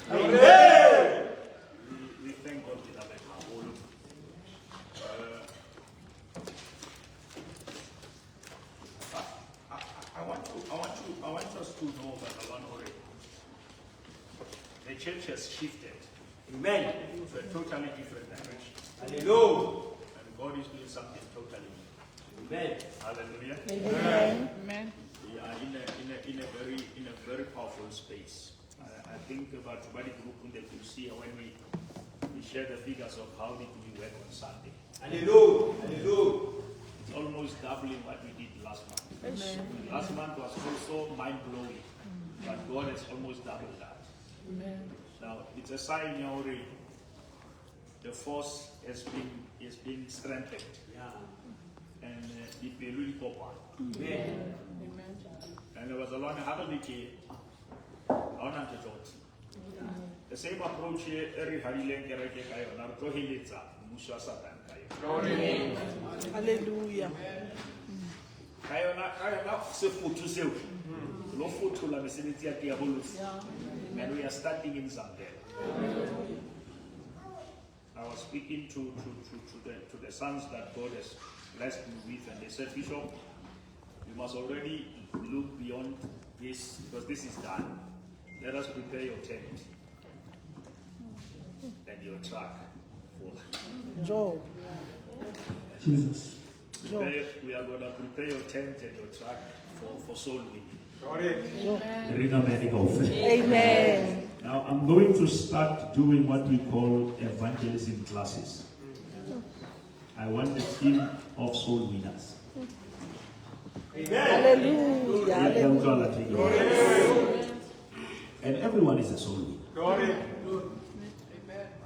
Amen. We thank God for that. I want us to know that the church has shifted. Amen. To a totally different direction. Hallelujah. And God is doing something totally new. Amen. Hallelujah. Amen. Amen. We are in a very powerful space. I think about the group in the see when we share the figures of how did we work on Sunday. Hallelujah. Hallelujah. It's almost doubling what we did last month. Amen. Last month was also mind-blowing, but God has almost doubled that. Amen. Now, it's a sign already. The force has been strengthened. Yeah. And it will really pop on. Amen. And there was a lot of other decay. The same approach here, every Harilen Kereke Kayo, Nartohilitza, Musha Satan Kayo. Hallelujah. Kayona Sefutu Sew. Lofutu la vicinity at Diabolus. And we are starting in Zambia. I was speaking to the sons that God has blessed me with, and they said, Bishop, we must already look beyond this because this is done. Let us prepare your tent and your truck for Job. Jesus. we are going to prepare your tent and your truck for soul winning. Amen. Now I'm going to start doing what we call evangelism classes. I want the team of soul winners. Hallelujah. Hallelujah. And everyone is a soul winner.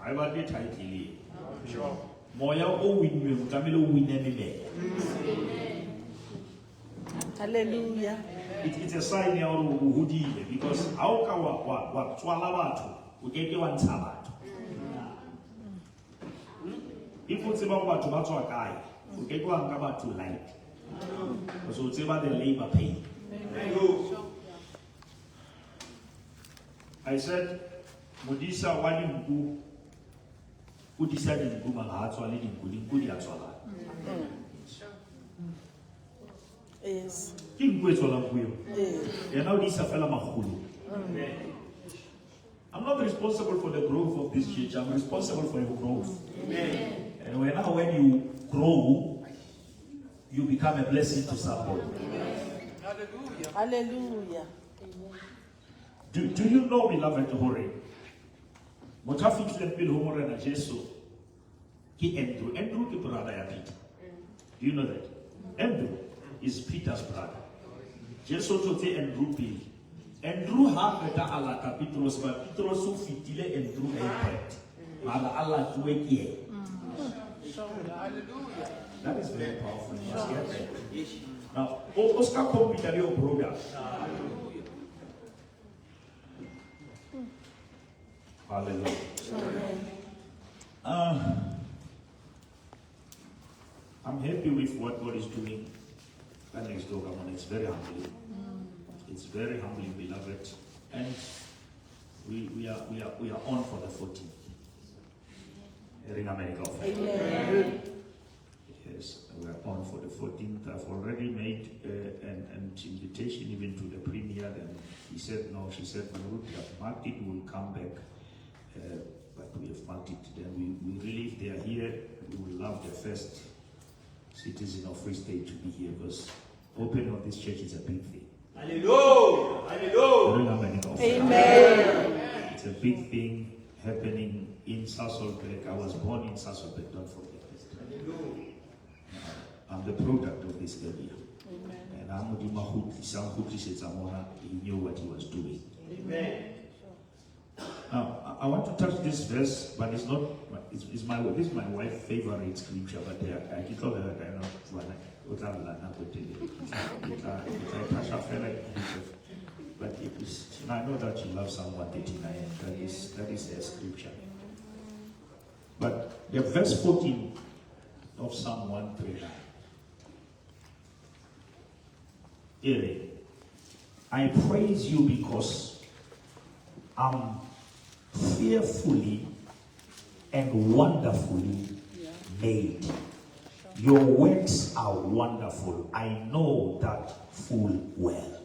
I want it tightly. Moya o win me, Camilo win any. Hallelujah. It's a sign now who did because how can what swallow we get you one sabat. If it's about what to a guy, we get one about to light. So it's about the labor pain. I said, Modisa Wadi who decided to go my swallowing in Kudia Swallow. Yes. King Gwetsola Kuyo. Yes. And now this fella Mahulu. I'm not responsible for the growth of this church, I'm responsible for your growth. Amen. And when you grow, you become a blessing to somebody. Hallelujah. Hallelujah. Do you know, beloved Hore? Motafik Lepil Homore na Jesu. Ki Andrew. Andrew ki brother ya Peter. Do you know that? Andrew is Peter's brother. Jesu tote Andrew Pili. Andrew ha meta ala ka Petros, but Petros so fitile Andrew airport. Mala Allah tuwe kie. Hallelujah. That is very powerful. You must get that. Now, Oscar computer your program. Hallelujah. I'm happy with what God is doing. That next door, come on, it's very humbling. It's very humbling, beloved. And we are on for the 14th. Ring America. Amen. Yes, we are on for the 14th. I've already made an invitation even to the premier, and he said no. She said we would have marked it. We'll come back, but we have marked it. Then we really, if they are here, we will love the first citizen of Free State to be here because opening of this church is a big thing. Hallelujah. Hallelujah. Amen. It's a big thing happening in Sasolburg. I was born in Sasolburg. Don't forget this. I'm the product of this area. Amen. And he knew what he was doing. Amen. Now, I want to touch this verse, but it's not. This is my wife's favorite scripture. But I can tell her that but it is. I know that she loves Psalm 139. That is her scripture. But the verse 14 of Psalm 139. I praise you because I'm fearfully and wonderfully made. Your works are wonderful. I know that full well.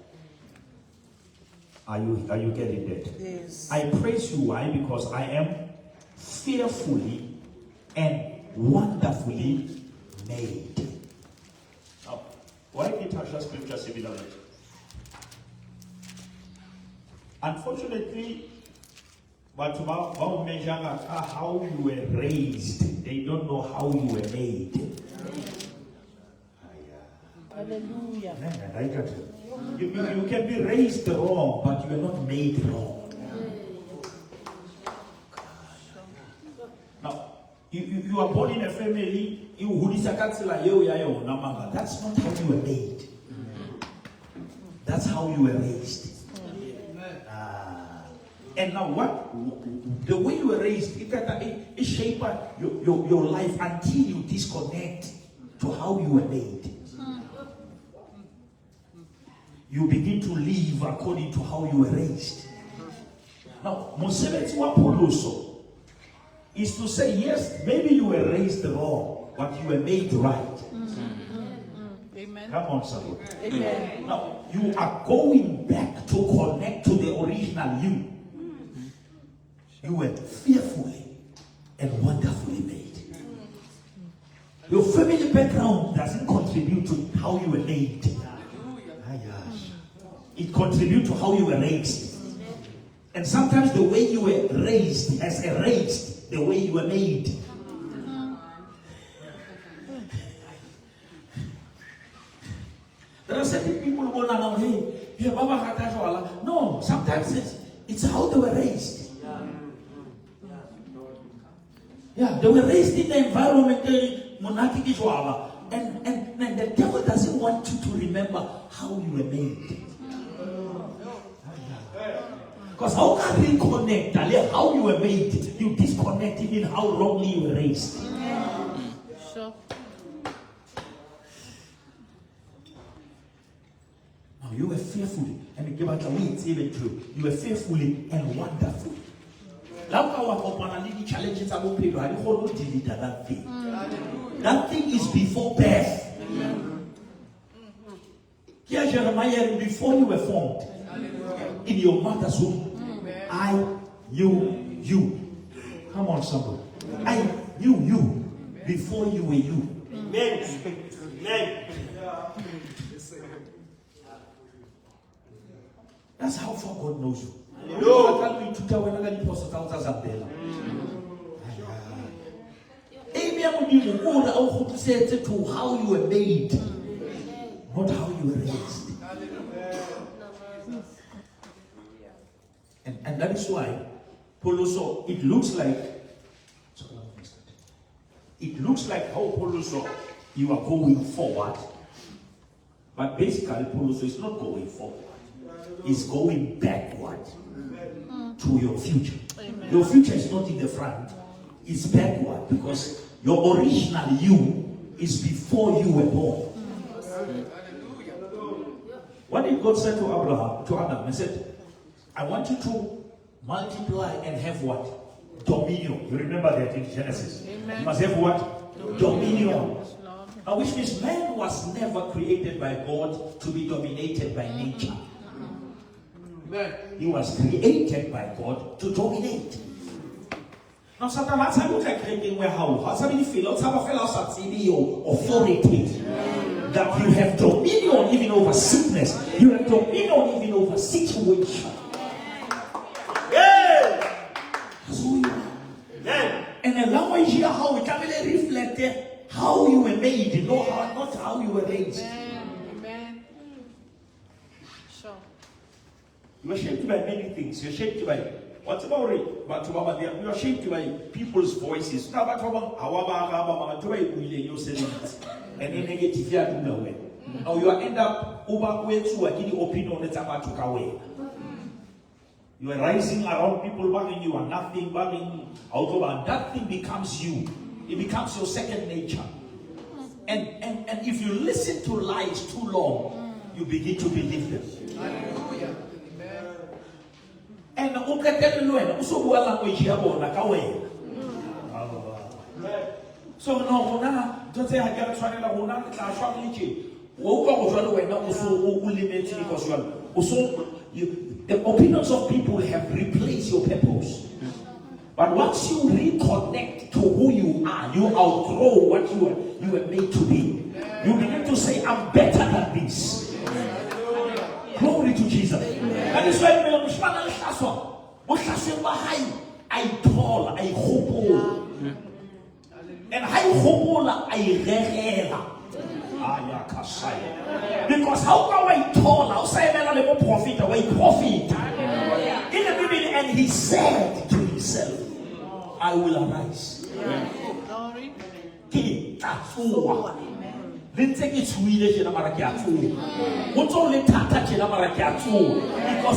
Are you getting that? Yes. I praise you. Why? Because I am fearfully and wonderfully made. Now, why did Tasha scripture similar? Unfortunately, but how you were raised, they don't know how you were made. Hallelujah. You can be raised wrong, but you are not made wrong. Now, you are born in a family, that's not how you were made. That's how you were raised. And now the way you were raised, it shaped your life until you disconnect to how you were made. You begin to live according to how you were raised. Now, Mosebeti wa Poloso is to say, yes, maybe you were raised wrong, but you were made right. Amen. Come on, somebody. Amen. Now, you are going back to connect to the original you. You were fearfully and wonderfully made. Your family background doesn't contribute to how you were made. It contributes to how you were raised. And sometimes the way you were raised has erased the way you were made. There are certain people who go now, hey, Baba, no, sometimes it's how they were raised. Yeah, they were raised in the environment, and the devil doesn't want you to remember how you were made. Because how can we connect how you were made? You disconnect even how wrongly you were raised. Sure. Now you were fearfully, and give out a way, it's even true. You were fearfully and wonderfully. Challenges about people, I don't delete that thing. That thing is before birth. Here, Jeremiah, before you were formed, in your mother's womb, I knew you. Come on, somebody. I knew you before you were you. That's how far God knows you. To how you were made, not how you were raised. And that is why Poloso, it looks like how Poloso you are going forward, but basically Poloso is not going forward, it's going backward to your future. Amen. Your future is not in the front, it's backward, because your original you is before you were born. What did God say to Abraham, to Adam? He said, I want you to multiply and have what? Dominion. You remember that in Genesis. Amen. You must have what? Dominion. Now, which means man was never created by God to be dominated by nature. He was created by God to dominate. Now, sometimes I look like creating warehouse. How many feel authority? That you have dominion even over sickness. You have dominion even over situation. Yeah. That's who you are. And the language here, how we can really reflect how you were made, not how you were raised. Amen. Sure. You are shaped by many things. You're shaped by what's about it? But you are shaped by people's voices. Now, and in negative, you are doing away. Now you end up over where to a opinion that's about to go away. You are rising around people bugging you and nothing bugging out of, and that thing becomes you. It becomes your second nature. And if you listen to lies too long, you begin to believe them. Hallelujah. And o qetelle le wena o so bua language ya bona ka wena. So no, don't say I get trying to go now. Tla shwa le tje. O utlwa go jwa le wena o so o limit because the opinions of people have replaced your purpose. But once you reconnect to who you are, you outgrow what you were made to be. You begin to say, I'm better than this. Glory to Jesus. That is why I tall, I hope. And I hope I regela. Because how can I tall? How say I profit? I profit. In the Bible, and he said to himself, I will arise. Glory. Because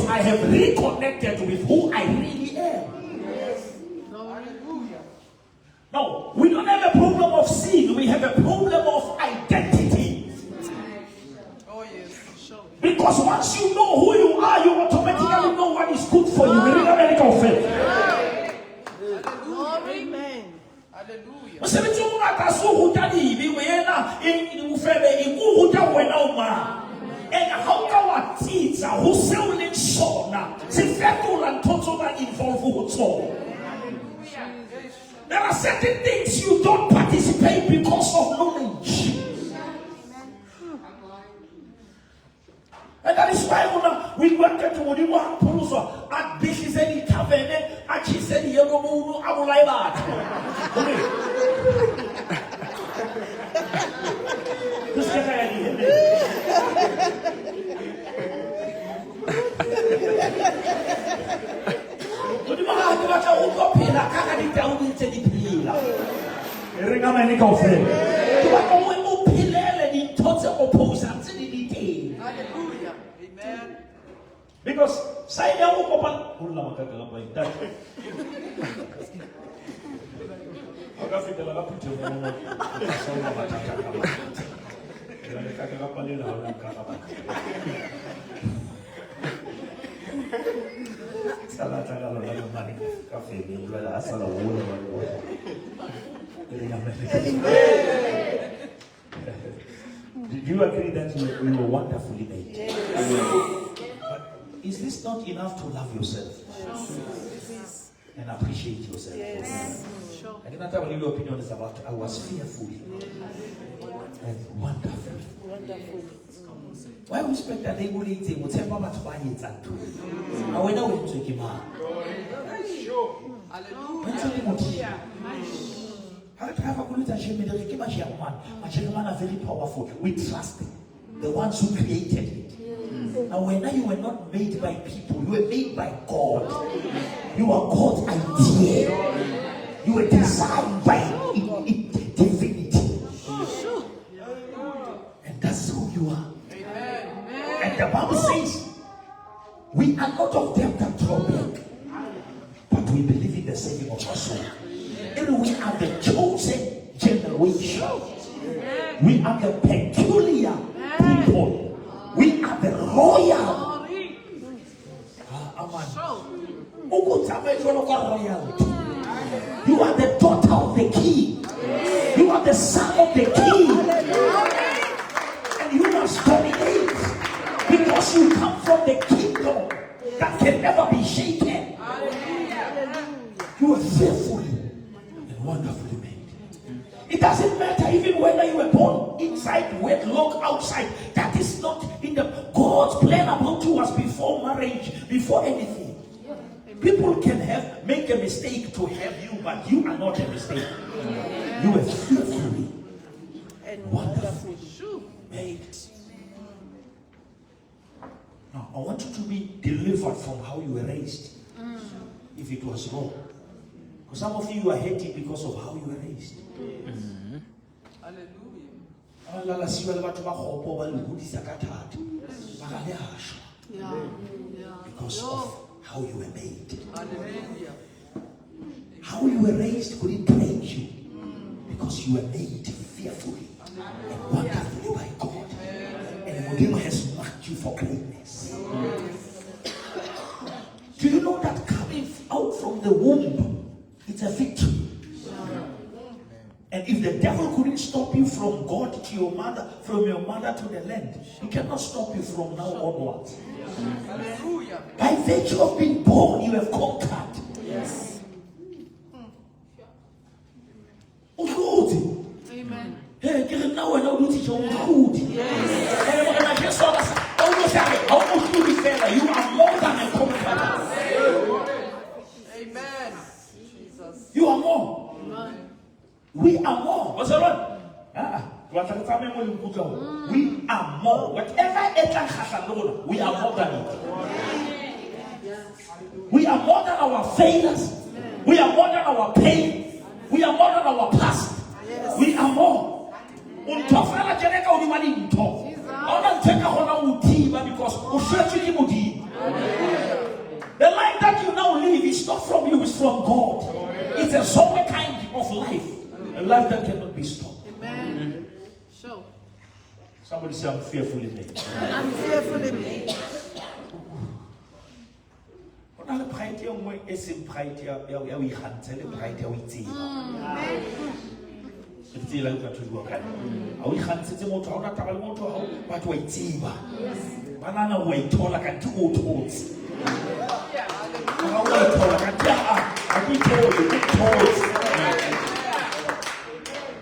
I have reconnected with who I really am. No, we don't have a problem of sin, we have a problem of identity. Oh, yes. Sure. Because once you know who you are, you automatically know what is good for you. We need a medical faith. Glory. Amen. Hallelujah. And how can I teach who selling shona? There are certain things you don't participate because of knowledge. And that is why we went to Modiwa Puruso at Bishi said he Tavene, and she said he Yomu Abulaiba. Hallelujah. Amen. Because say they will open. Did you agree that you were wonderfully made? Yes. But is this not enough to love yourself? Yes. And appreciate yourself? Yes. Sure. I cannot tell what your opinion is about. I was fearful and wonderful. Wonderful. Why we expect that they will eat it? We'll tell Mama to buy it and do. I went away to him. Hallelujah. Very powerful. We trust the ones who created it. And when you were not made by people, you were made by God. You are God's idea. You were designed by divinity. And that's who you are. And the Bible says, we are not of them that trouble, but we believe in the saving of our soul. And we are the chosen generation. We are the peculiar people. We are the royal. You are the daughter of the king. You are the son of the king. And you must dominate because you come from the kingdom that can never be shaken. You are fearfully and wonderfully made. It doesn't matter even whether you were born inside, wedlock, outside. That is not in the God's plan about you was before marriage, before anything. People can make a mistake to have you, but you are not a mistake. You are fearfully and wonderfully made. Now, I want you to be delivered from how you were raised. If it was wrong. Because some of you are hating because of how you were raised. Because of how you were made. How you were raised could it praise you? Because you were made fearfully and wonderfully by God. And God has marked you for greatness. Do you know that womb, it's a victory. And if the devil couldn't stop you from God to your mother, from your mother to the land, he cannot stop you from now onwards. Hallelujah. By virtue of being born, you have conquered. Yes. Amen. Hey, now I know what is your good. Yes. And I just saw that. Almost you you are more than a conqueror. Amen. Jesus. You are more. We are more. What's that one? We are more. Whatever we are more than it. We are more than our failures. We are more than our pain. We are more than our past. We are more. Because the life that you now live is not from you, it's from God. It's a certain kind of life. A life that cannot be stopped. Amen. Sure. Somebody say, I'm fearfully made. I'm fearfully made.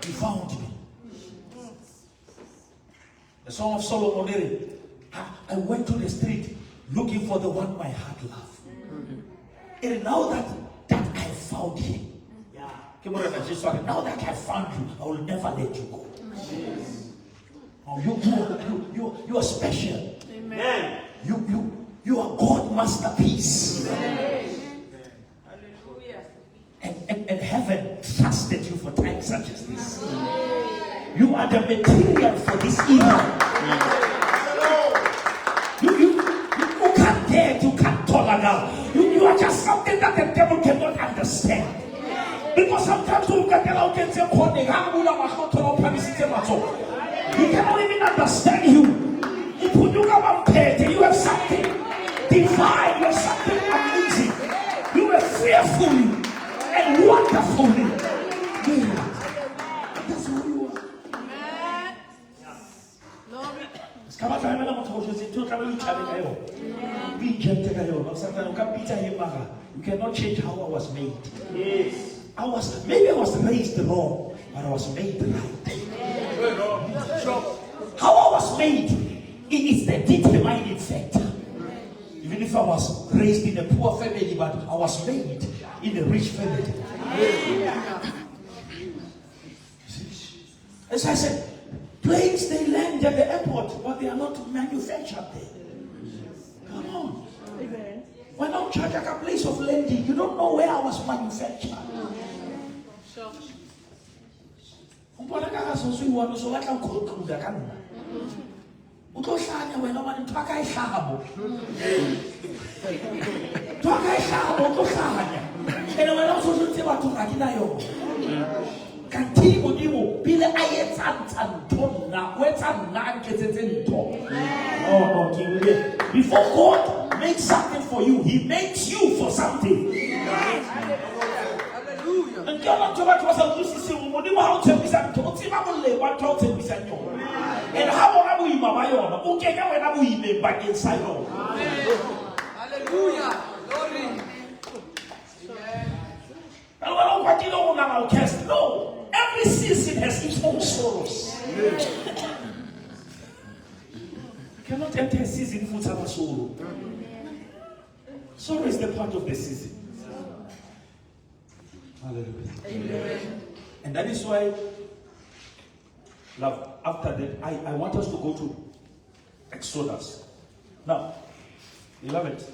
He found me. The Song of Solomon. I went to the street looking for the one my heart loved. And now that I found him, now that I found you, I will never let you go. You are special. Amen. You are God's masterpiece. Hallelujah. And heaven trusted you for times such as this. You are the material for this evil. You can't dare, you can't tolerate. You are just something that the devil cannot understand. Because sometimes you cannot even understand you. You have something divine, you have something amazing. You are fearfully and wonderfully made. That's who you are. You cannot change how I was made. Yes. Maybe I was raised wrong, but I was made right. How I was made, it is the determining factor. Even if I was raised in a poor family, but I was made in a rich family. As I said, planes they land at the airport, but they are not manufactured there. Come on. Amen. When I charge a place of landing, you don't know where I was manufactured. Sure. Before God makes something for you, He makes you for something. Hallelujah. And God not was a and how are we Mamayon? Okay, now we may back inside. Hallelujah. Glory. No, every season has its own sorrows. You cannot enter a season without a sorrow. Sorrow is the part of the season. Hallelujah. Amen. And that is why, love, after that, I want us to go to Exodus. Now, beloved,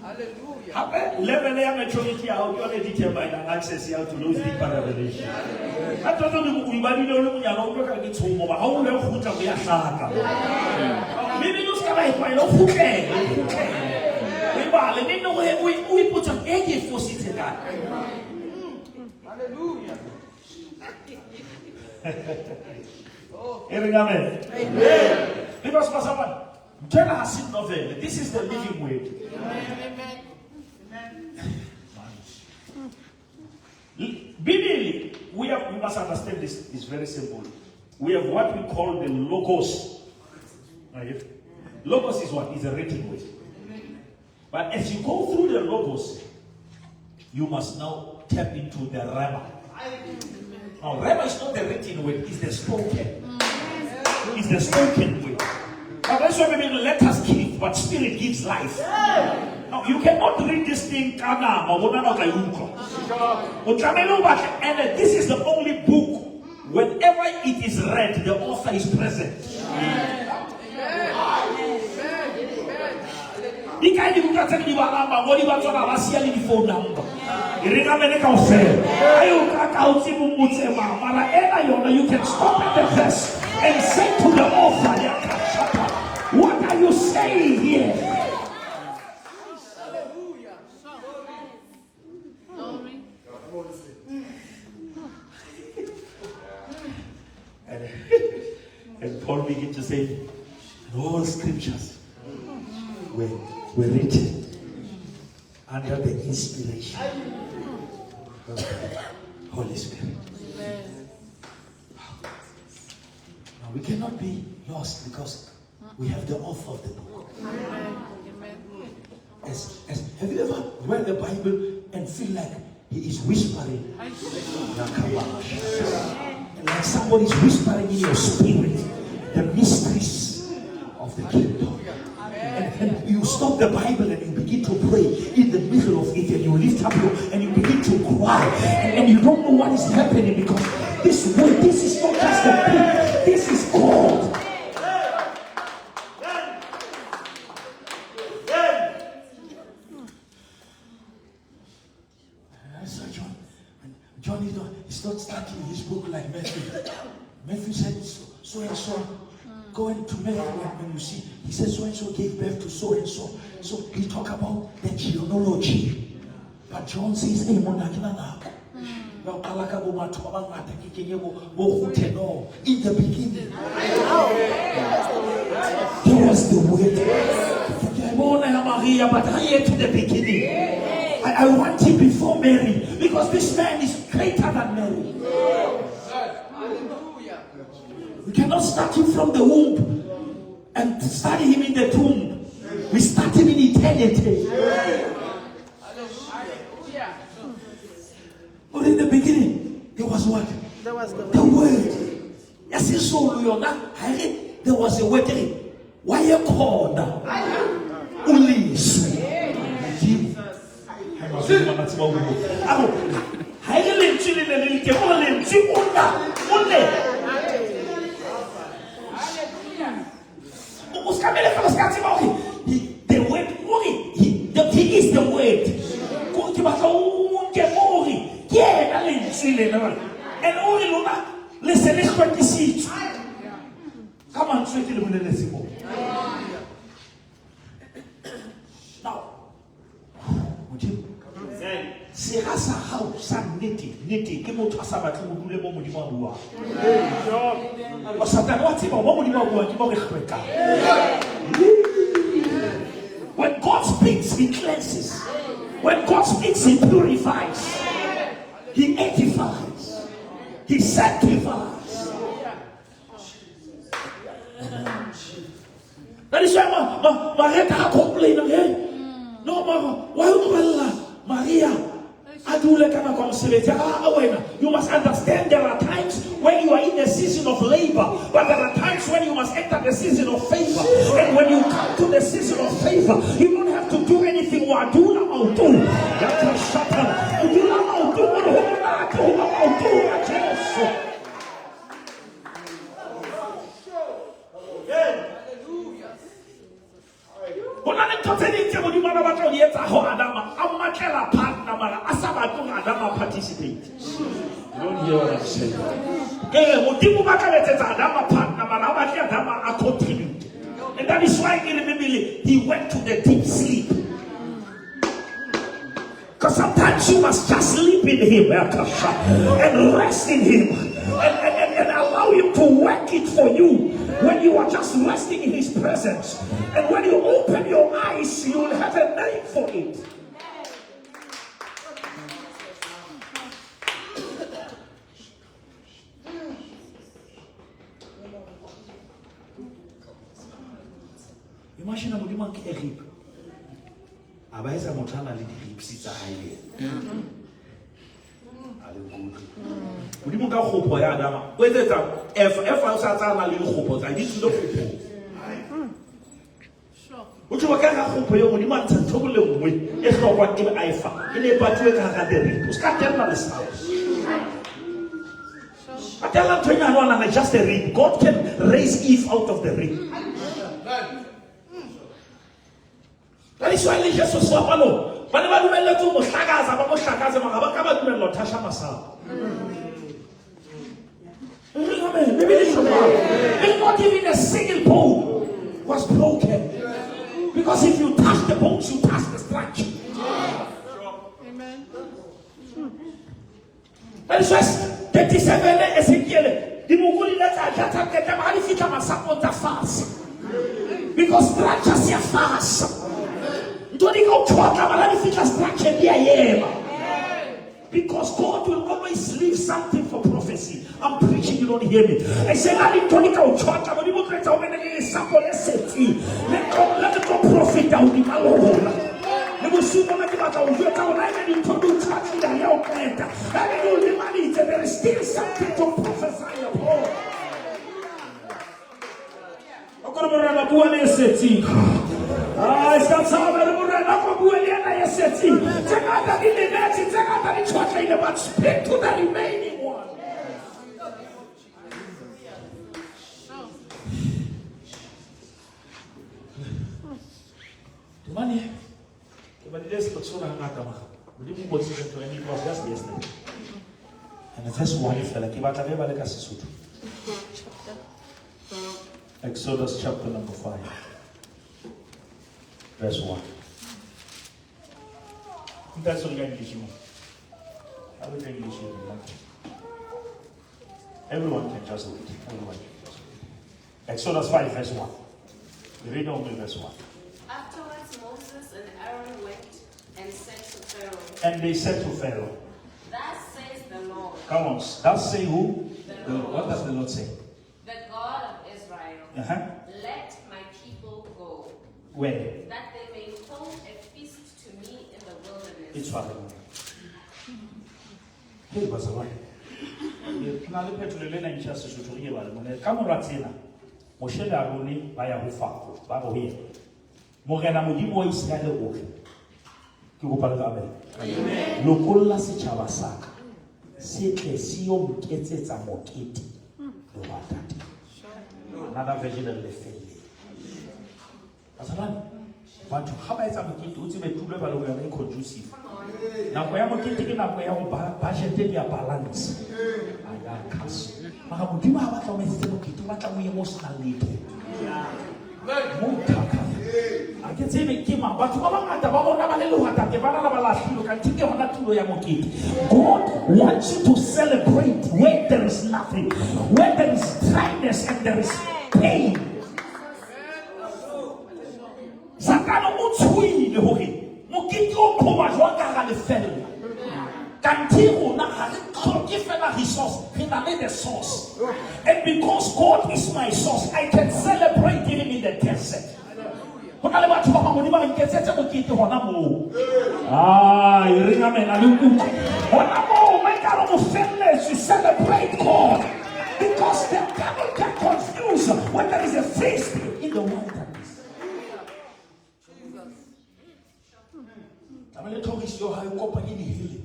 Hallelujah. Level of maturity, how you are determined and access here to those deeper revelation. I don't know we value the room, you know, you can get home over. How will you put away a shaka? Maybe you can find out who can. We know where we put an egg for sitting. Hallelujah. Amen. Amen. Because for someone, tell us it novel. This is the living word. Amen. Biblically, we must understand this. It's very simple. We have what we call the logos. Right? Logos is what? Is a written word. But as you go through the logos, you must now tap into the rhema. Now, rhema is not the written word, it's the spoken. It's the spoken word. Now, that's why we mean let us give, but spirit gives life. Now, you cannot read this thing, and this is the only book, whenever it is read, the author is present. The kind of book that you are what you are talking about, the phone number. You can stop at the verse and say to the author, what are you saying here? Hallelujah. And Paul began to say, all scriptures were written under the inspiration of the Holy Spirit. Now we cannot be lost because we have the author of the book. Have you ever read the Bible and feel like he is whispering? Like somebody's whispering in your spirit the mysteries of the kingdom. And you stop the Bible and you begin to pray in the middle of it, and you lift up and you begin to cry, and you don't know what is happening because this word, this is not just a book, this is God. John is not starting his book like Matthew. Matthew said so and so. Go into Matthew when you see, he said so and so gave birth to so and so. So he talk about the genealogy. But John says, hey, in the beginning, there was the word. But I here to the beginning. I want him before Mary because this man is greater than Mary. We cannot start him from the womb and study him in the tomb. We start him in eternity. But in the beginning, there was what? There was the word. Yes, there was a word. Why you called now? Only sweet. The word, he is the word. And listen, let's practice it. Come on, straight to the middle. Now, would you say, as a house, knitting, give me to us about who do the moment you want. Or something, what's it about? When God speaks, he cleanses. When God speaks, he purifies. He edifies. He sanctifies. That is why Maria complained again. No, why Maria? You must understand there are times when you are in the season of labor, but there are times when you must enter the season of favor. And when you come to the season of favor, you don't have to do anything. Participate. You don't hear what I'm saying. And that is why in the Bible he went to the deep sleep. Because sometimes you must just sleep in him and rest in him. and allow him to work it for you when you are just resting in his presence. And when you open your eyes, you will have a name for it. Imagine a modimo ke rip. Aba etsa motho a nang le di-ribs tsa hae. Modimo ka kgopo ya Adama. O etsetsa if o sa tsana le dikgopo tsa di tsilo kgopo. O tshwa ka ga kgopo yo modimo a ntse ntho le nngwe e hlokwa ke aifa. E ne batwe ka ga rip. O ska tella le sa. I tell them to you, just a rib. God can raise Eve out of the rib. That is why Jesus was one. Whenever you let go, Moshagaza, Mangabaka, Tasha Masa. Not even a single bone was broken. Because if you touch the bones, you touch the structure. Amen. That is why 37 Ezekiel, the Muguli letter, the Marifita Masapota fast. Because structures are fast. Because God will always leave something for prophecy. I'm preaching, you don't hear me. I said, let me go prophet down in my Lord. There is still something to prophesy upon. Speak to the remaining one. Money. But it is so long. We didn't watch it to any was just yesterday. And the first one is like Exodus chapter number 5, verse 1. That's all English. I will English. Everyone can just read. Everyone can just read. Exodus 5, verse 1. We read only verse 1. Afterwards, Moses and Aaron went and said to Pharaoh. And they said to Pharaoh. Thus says the Lord. Come on. Thus say who? The Lord. What does the Lord say? The God of Israel. Let my people go. Where? That they may hold a feast to me in the wilderness. It's Father. Hey, was a way. Now the petrol in just to hear about it. Come on, Ratina. Moshe Aruni, by a Hufa, Babo here. Morena Mudimo is kind of walking. Amen. Lokola si chavasaka. Sete siyo mkete za mokiti. Another version of the faith. Asalan. But how about some mokiti? Uti metule balo ya meko conducive. Na kwa ya mokiti kina kwa ya budget ya balance. Aya kaso. Maka mudima hawata umezite mokiti. Wata mu emotional need. Mutaka. I can say the Kima, but God wants you to celebrate where there is nothing, where there is dryness and there is pain. Sakano Mutsui, the Holy Mukiko Pomajwaka, the fellow. Kantiru na Kifena his source, the source. And because God is my source, I can celebrate him in the desert. You ring amen. You celebrate God because the devil can confuse when there is a feast in the wilderness. I'm going to talk to you how you go in the hill.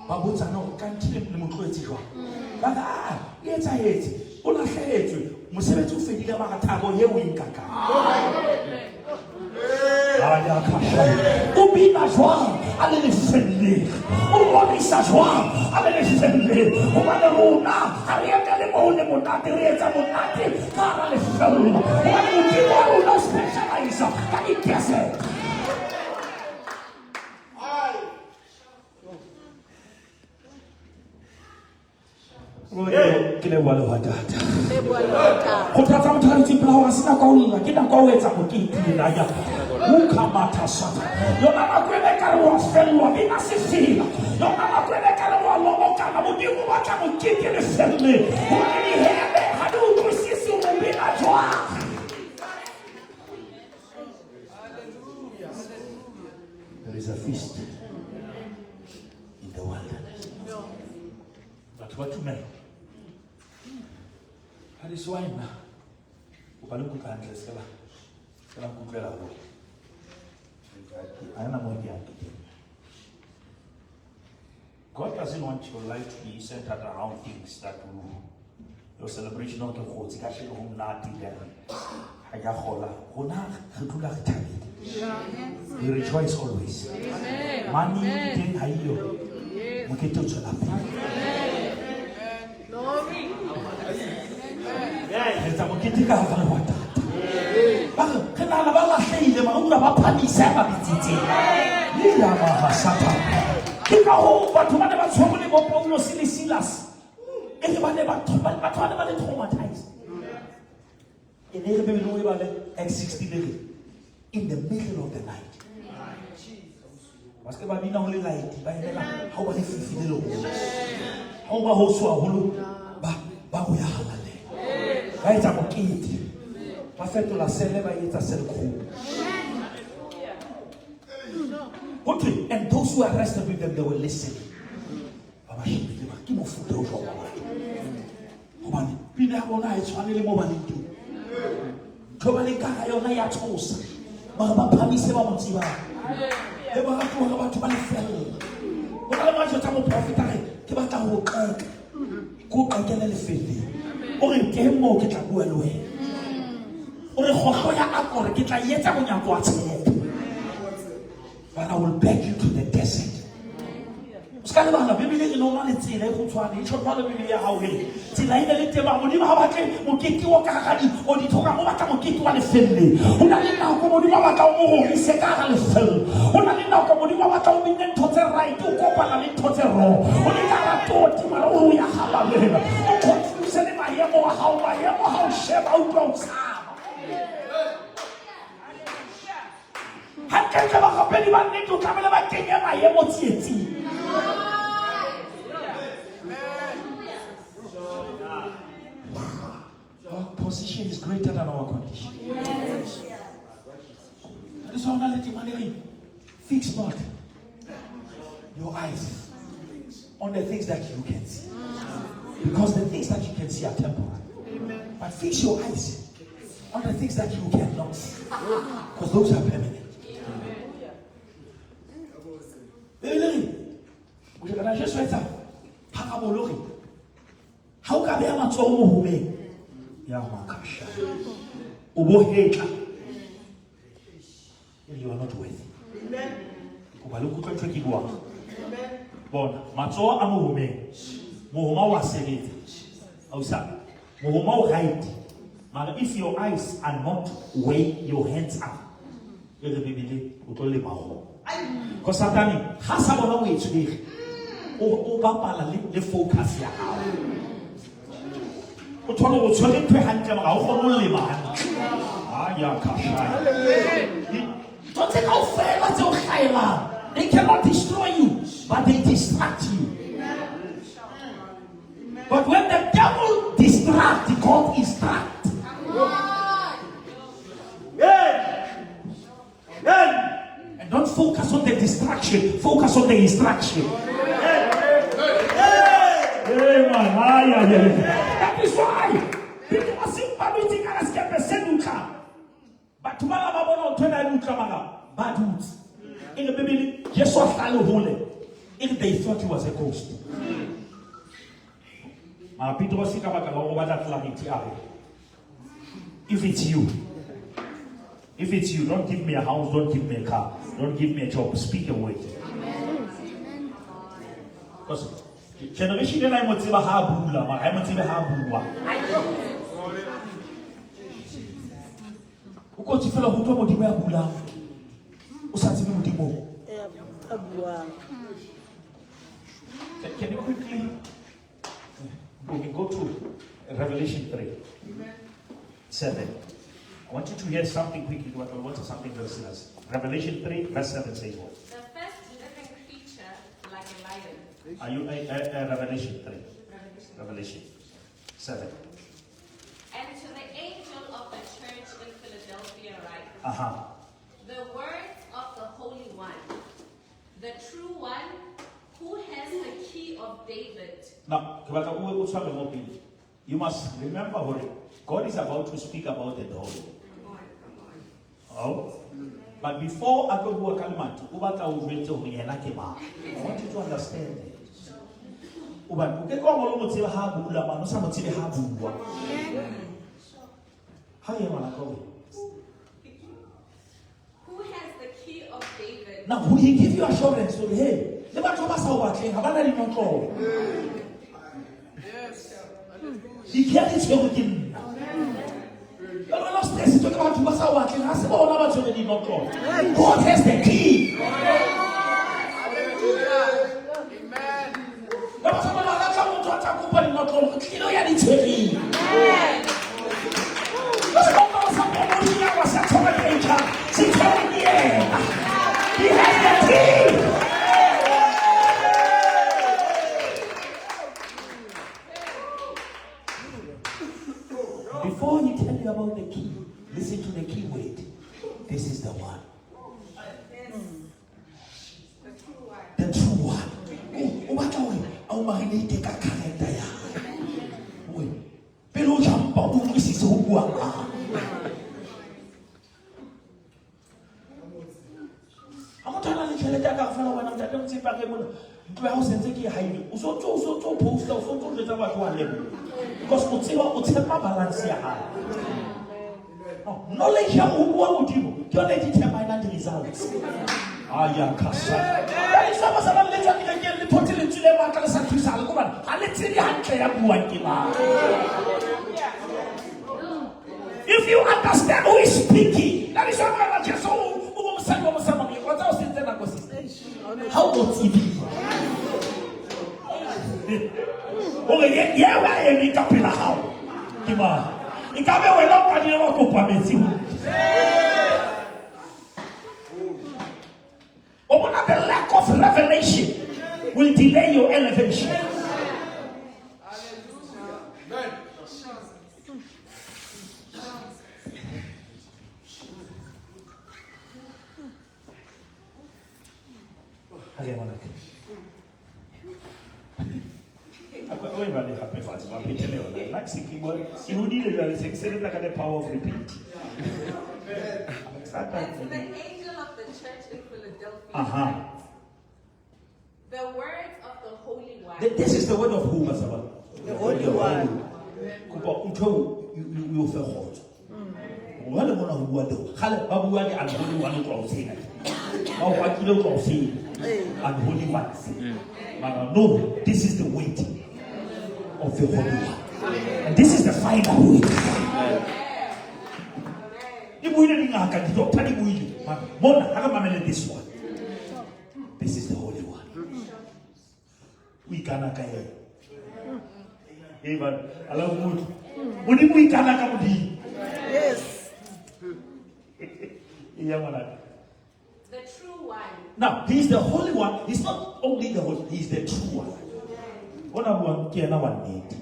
Babuza no can't tell him the Mukweti. But it's a hate. All I hate. Musebetu Fedila Makatago, here we kaka. Oubi la joie, allez les fêler. Oubi sa joie, allez les fêler. Oubi le mouna, allez les mouna, monate, reza monate, car allez fêler. Oubi le specialize, can you guess it? ke le wale wa data go tlatsa motho pela sina ka ona ke nako o etsa go ke itila ya o kamata sata yona makwele ka re wa felwa bina se fila yona makwele ka re wa loboka na modimo wa tla mo ke le felme go ni hele ha do go sisi mo bina jwa. There is a feast in the wilderness. But what you mean? That is why now. God doesn't want your life to be centered around things that will your celebration of the whole we rejoice always. Money didn't hide you. We get to in the middle of the night. Parce que babi na only light, ba ela how ba fifile lo. How ba ho so aholo ba go ya halale. Ba etsa go kiti. Ba fetola sele ba etsa sele go. Okay, and those who are rested with them, they will listen. Baba shibile ba ki mo futa o jo ba. Obani pina bona e tshwanele mo ba nti. Tobale ka yona ya tsosa. Ba ba phamise ba motsi ba. E ba ka tloga batho ba le fella. O ka le matso tsa mo profeta ke batla go qeka. Go qekela le felle. O re ke mo ke tla bua le wena. O re khotlo ya akore ke tla yetsa monyako wa tshepe. But I will beg you to the desert. Skale bana Bibele e no le tsela e go tshwana e tshwana le Bibele ya hao le tsela ine le tema modimo ha batle mokete wa ka ga di o di thoka mo batla mokete wa le felle o na le nako modimo ba batla o mo go se ka ga le felle o na le nako modimo ba batla o binne thotse right o kopana le thotse wrong o le ka ratoti mara o ya ga ba bela o confuse le maemo wa hao ha o sheba o tlo tsama ha ke ba ga pedi ba nne to tlamela ba kenya maemo tsietsi. Our position is greater than our condition. That is why let him fix not your eyes on the things that you can see. Because the things that you can see are temporal. But fix your eyes on the things that you cannot see. Because those are permanent. How can I not so move? Yamakasha. Uboheka. You are not worthy. Kubaluku twetwe kibwa. Bona, matso amuhume. Muhuma wa Sekete. Ausa. Muhuma wa hide. But if your eyes are not where your hands are, you will be utole maho. Because Satani has a lot way today. O bapala le focus ya hao. O tshwana o tshwane twe hantle ga o gone le bana. Ya kasha. Don't take out favor to Khaila. They cannot destroy you, but they distract you. But when the devil distracts, God instructs. And don't focus on the distraction, focus on the instruction. That is why people are saying but tomorrow bad roots. In the Bible, Jesus was if they thought he was a ghost. If it's you, don't give me a house, don't give me a car, don't give me a job, speak a word. Because generation then I'm not can you quickly We can go to Revelation 3. 7. I want you to hear something quickly, but I want something very serious. Revelation 3, verse 7 says what? The first living creature like a lion. Are you Revelation 3? Revelation 7. And to the angel of the church in Philadelphia write, the words of the Holy One, the true one, who has the key of David. Now, you must remember what God is about to speak about the door. Oh, but before I go to a kalimat, I want you to understand this. Who has the key of David? Now, will he give you assurance? So, hey, never talk about control. Yes. He can't teach you again. God has the key. He has the key. Before he tell you about the key, listen to the key word. This is the one. The true one. Oh, my need take a character. Wait. Pero jump out of this is who I'm not telling you that I'm going to say back in the house and take a high. So post out so to the one level. Because what's balance here. Knowledge of who would you? Don't let it determine the results. Ah, yeah, Kasa. That is almost a little bit again. The potential into the market is a crystal woman. And let's see the hand. If you understand who is speaking, that is what I'm just so. How about TV? Okay, yeah, why are you talking about? Kima, you can't be well up and you don't go for me. But the lack of revelation will delay your elevation. You need the power of repeat. And to the angel of the church in Philadelphia, the words of the Holy One. This is the word of who, Masaba? The Holy One. You feel hot. One of who are the Babu and Holy One of saying it. How what you know of saying and Holy One. No, this is the weight of the Holy One. And this is the final weight. This one. This is the Holy One. We cannot get even allow mood. We cannot come. Yes. The true one. Now, he's the Holy One. He's not only the Holy, he's the true one. What I want to need.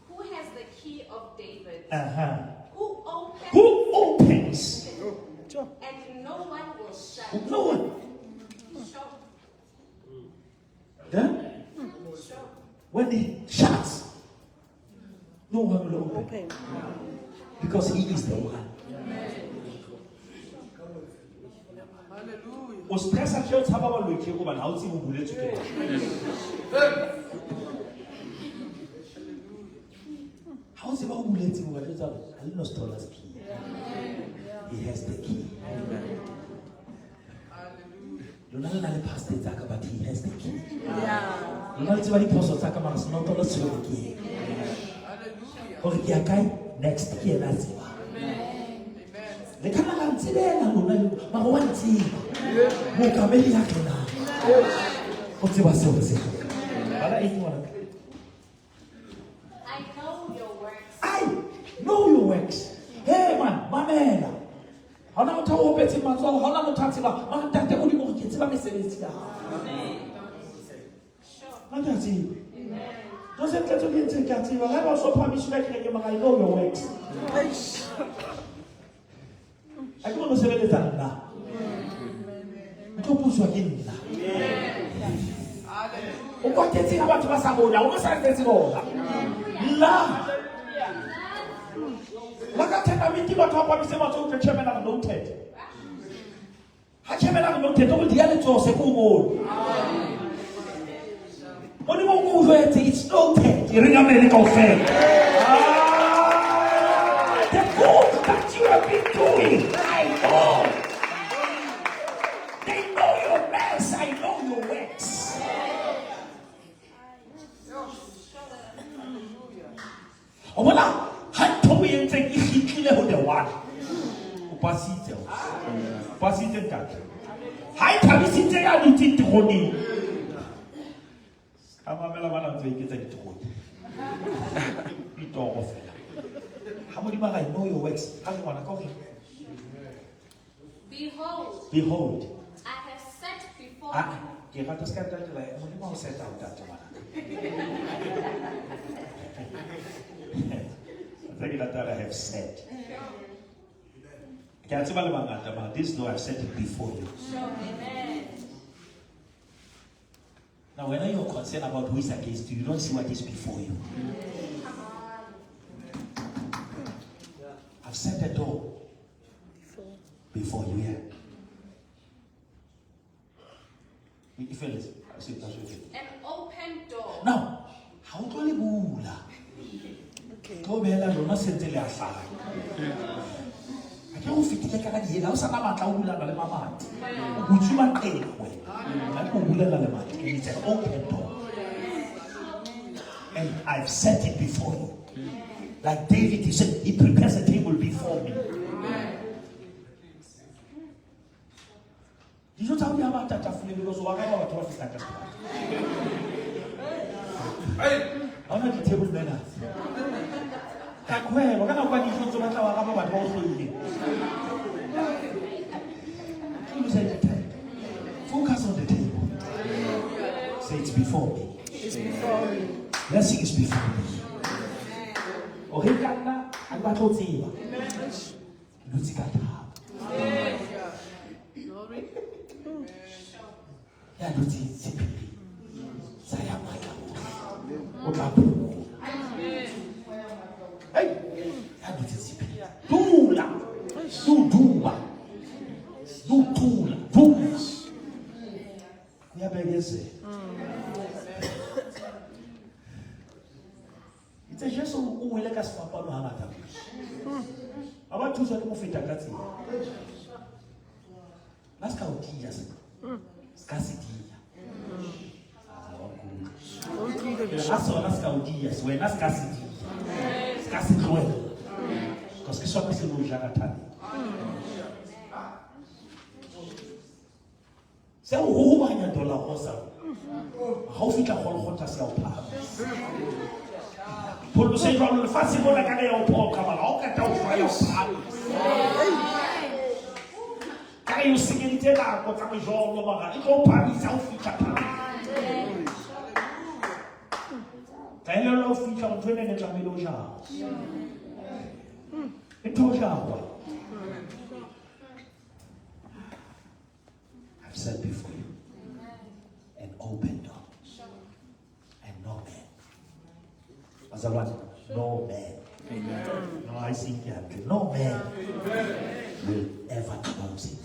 Who has the key of David? Who opens? And no one will shut. No one. Sure. Sure. When he shuts, no one will open. Because he is the one. Hallelujah. How's about Muleti? He has the key. You know the pastor but he has the key. You know it's very possible to talk about not the key. Okay, next year that's it. The camera is there and one tea. Who can be happy now? What's your Know your works. Hey man, mamela. Hana motho o petse matsoho, hana motho a tseba, ma ntate o di mo ke tseba mesebetsi ya hao. Amen. Don't say to me to get you. I also promise you that I know your works. I don't know say that now. I don't push you again now. What is it about Masabola? What is it about? La. Waka tena miti watu hapa misema tu chairman na noted. Ha chairman na noted to diale to se kumo. Oni mo ku it's noted. Iringa medical fair. The good that you have been doing, I know. They know your mess, I know your works. Voilà. Hantoye ntseng e fitlile ho the one. O pasitse. Pasitse ntata. Ha e thabisitse ya dititi gone. Amamela bana ntse ke tsa ditoti. Itogo fela. Ha mo di ba I know your works. Ha ke ngwana ka hore. Behold. I have set before you. Ke rata ska tata la mo di ba o set out tata bana. I have said. This though I've said it before you. Now, when you're concerned about who is against you, you don't see what is before you. I've set the door before you here. An open door. Now, how do you move? Go bela lona sentele a fala. Ke o fitile ka di hela o sana matla o bula le mamati. O butsuma qekwe. Ha ke o bulela le mati. It's an open door. And I've set it before you. Like David, he said, he prepares a table before me. You don't tell me about that because what I want to office like that. I'm not the table manner. Focus on the table. Say it's before me. It's before me. Blessing is before me. Orikana agbatothiwa. Lutikata. Glory. Ya luti sipili. Saya maya. Okapu. Hey, ya luti sipili. Dula. Duduba. Dutula. Dula. Ya begese. It's a just who will let us papa no hamata. About two so fita kati. Nas ka ukias. Scarcity. Aso nas ka ukias, we nas scarcity. Scarcity well. Parce que só que c'est no janatani. C'est o rouba nya dola rosa. How fica khonkhota se o pa. Pour le Seigneur le fasse pour la cadeau au propre camarade, on peut faire ça. Car il sécurité là quand ça me joue le marin, il faut pas ça au fica pas. Quand il le fica on traîne de la méloja. Et tout ça quoi. I've said before you an open door and no man. As I want, no man. Amen. No, I see that. No man will ever close it.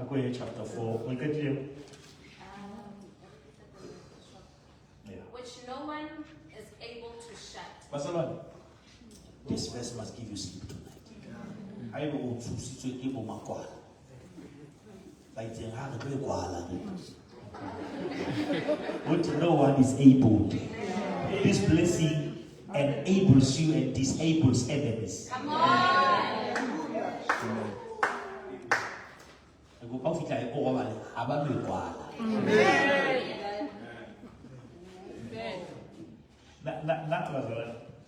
I go here, chapter 4. We'll get here. Yeah. Which no one is able to shut. Pastor, this verse must give you sleep tonight. I will choose to give you my call. Like the hand of but no one is able. This blessing enables you and disables enemies. Come on.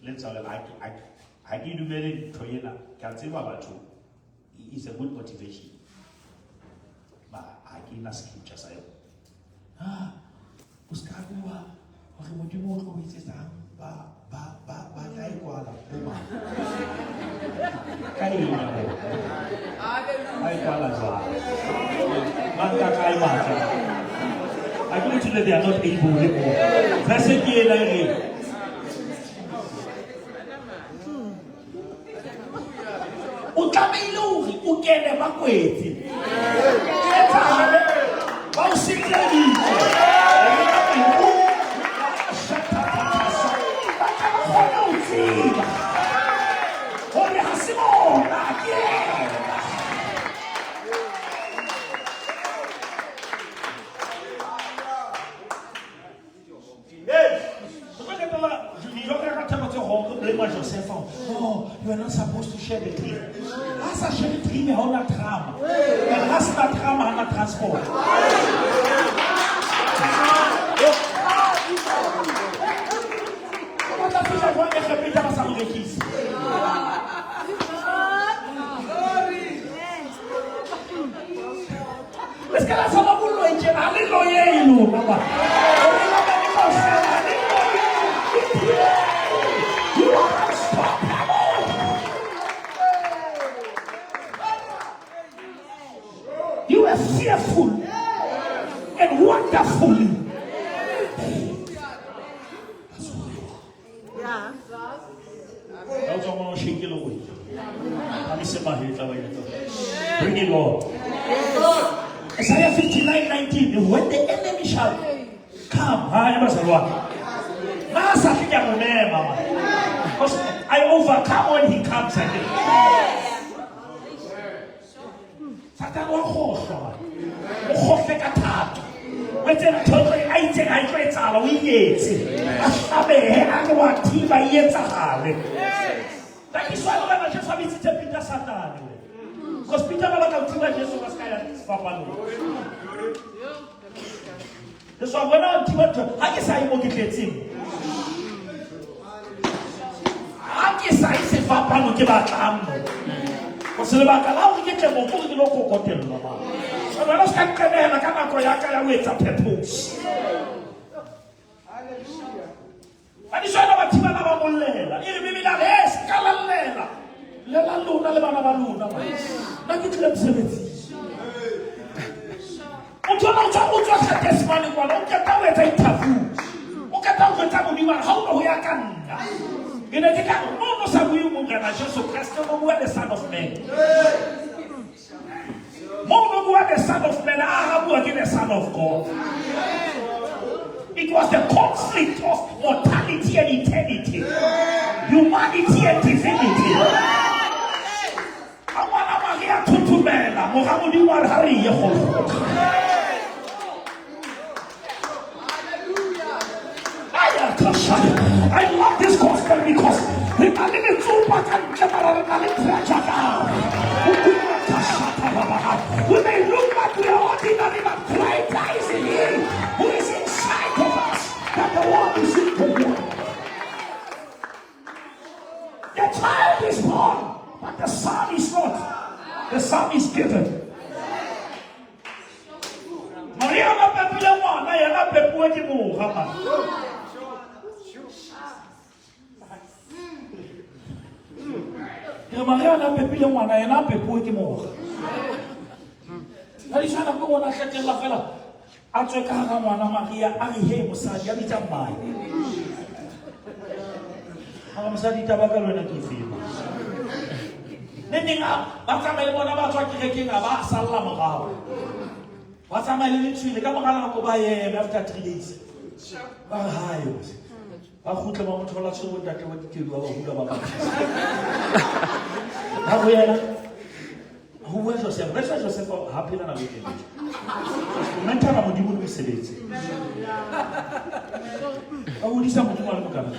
let's say I need to marry Toyena, can say about it's a good motivation. But I can't scripture say. Uskagua, okay, what you want to say? Ba kay kuala, ba. Kay kuala sa. Mangka kay mata. I believe that they are not able to. That's it, o tlamehile o kene makwetsi ba o sitleditse kgona o tseba gore ga se bona ke oh, you are not supposed to share the dream. As I share the dream, you have a drama. And as that drama, I have transport. Let's get us a little you are unstoppable. You are fearful and wonderful. That's who you are. Yeah. That's all I'm shaking away. Bring it, Lord. Isaiah 59:19. When the enemy shall come, I overcome when he comes again. Satan wa khohlwa. O khohle ka thato. Wetse ntho I itseng ha tlo etsala o yetse. A hlabehe a le wa thiba yetsagale. That is why when Jesus visited Peter Satan. Because Peter ba ka thiba Jesus ka ska ya fapano. That's why when I thiba ha ke sa imokitletseng. Aki sa ise fapano ke batlang. Go se le baka la go ke tle mo go ke lo kokotella ba. So ba ska kena ka nako ya ka ya o etsa purpose. Hallelujah. Ani sona ba thiba ba mollela. E re bibela le ska lallela. Le la lona le bana ba lona ba. Na ke tle msebenzi. O tswa ka testimony kwa o ka ta o etsa interview. O ka ta o etsa modimo ha o ya ka nna. In a decade, no sabu mu gana Jesus Christ no mu the Son of Man. Mo mu the Son of Man, Ahabu against the Son of God. It was the conflict of mortality and eternity, humanity and divinity. Awana Maria tutumela, Mohamedi war hari yehol. I love this gospel because we may look like we are ordinary, but greater is in Him who is inside of us that the world is in the world. The child is born, but the son is not. The son is given. Maria na pepile mwana ya na pepuwe ki Muhammad. Maria na pepile mwana ya na pepuwe ki Muhammad. Nali sana ko wona khetela fela. A tswe ka ga ngwana Maria a re he mosadi ya bitsa mai. Ha mosadi taba ka lona ke fima. Nenga ba tsamaya bona ba tswa kerekeng ba salla mogao. Ba tsamaya le tswile ka mogala go ba ye after 3 days. Ba hayo. Ba khutla ba motho la tshwere tate wa dikelo ba hula ba ba. Ha go yena. Ho bua Joseph, ba Joseph ha phela na le teng. Menta ba modimo le sebetse. Ba ho disa modimo le mokana.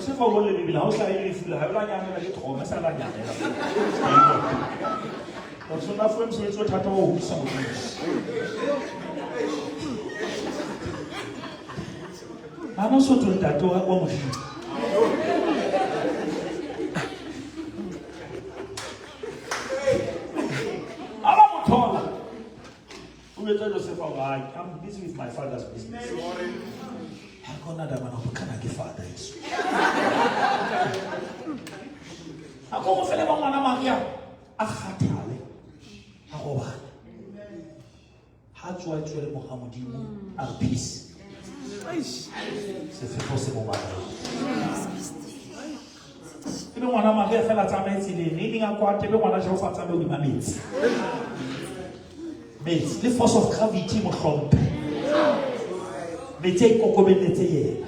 Se fa le Bibele ha o sa ile fula ha la nyana le thoma sa la nyana. O tsona fo mse tso thata o hudisa modimo. Ana so tlo tato wa mo. for I'm busy with my father's business. I'm gonna can I give father is? I'm going to go Maria. Ahatale. Ahoba. How do I tell Mohammedin and peace? C'est possible, you don't want to make a fella time in the meaning of what you want to show for time with my mates. Mates, the force of gravity will come. May take Cocomelete.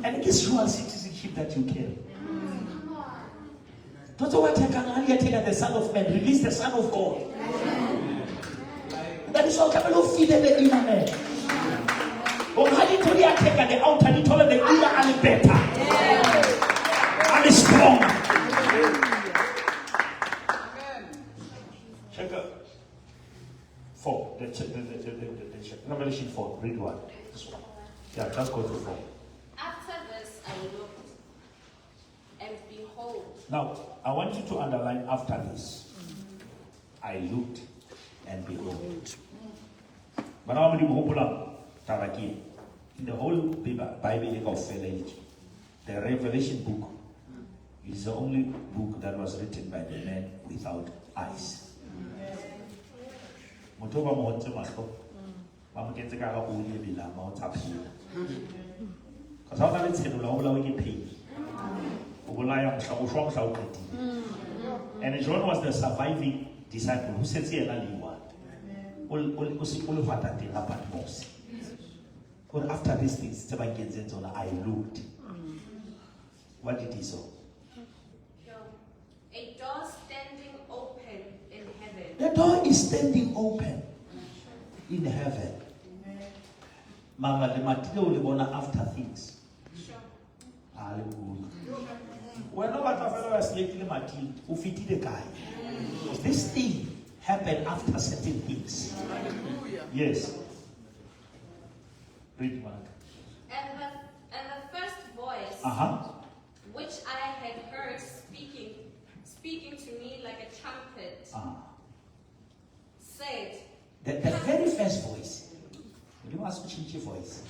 And it is dual citizenship that you carry. Don't know what I can only take the Son of Man, release the Son of God. That is all coming to feed the inner man. Oh, how did you take the outer and told the inner and better? And stronger. Check out 4. Revelation 4. Read 1. This one. Yeah, just go to 4. After this I looked, and behold. Now, I want you to underline after this. I looked and behold. But how many people Taraki? In the whole Bible of Philippians, the Revelation book is the only book that was written by the man without eyes. Motoba mohonte mahlo. Ba mo kentse ka ga o le bila ma o tsaphile. Ka sa ona le tshelola o bolawe ke pain. O bolaya mohla o shwa mohla o qetile. And John was the surviving disciple who said yena le one. O se o le fata teng la Patmos. But after these things, I looked. What did he saw? A door standing open in heaven. The door is standing open in heaven. Mama, the material will want after things. Hallelujah. We're not about to follow us lately, Martin. Who fit the guy? This thing happened after certain things. Yes. Read, Mark. And the first voice, which I had heard speaking to me like a trumpet, said, the very first voice. You must change your voice.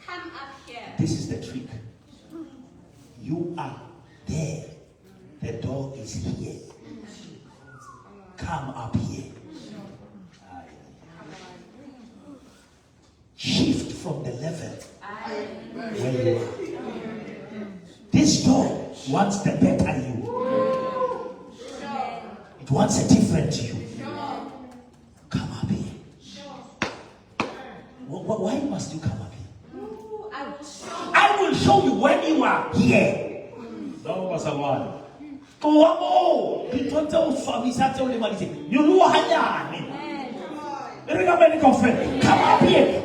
come up here. This is the trick. You are there. The door is here. Come up here. Shift from the level where you are. This door wants the better you. It wants a different you. Come up here. Why must you come up here? I will show you when you are here. That was a word. Come up here.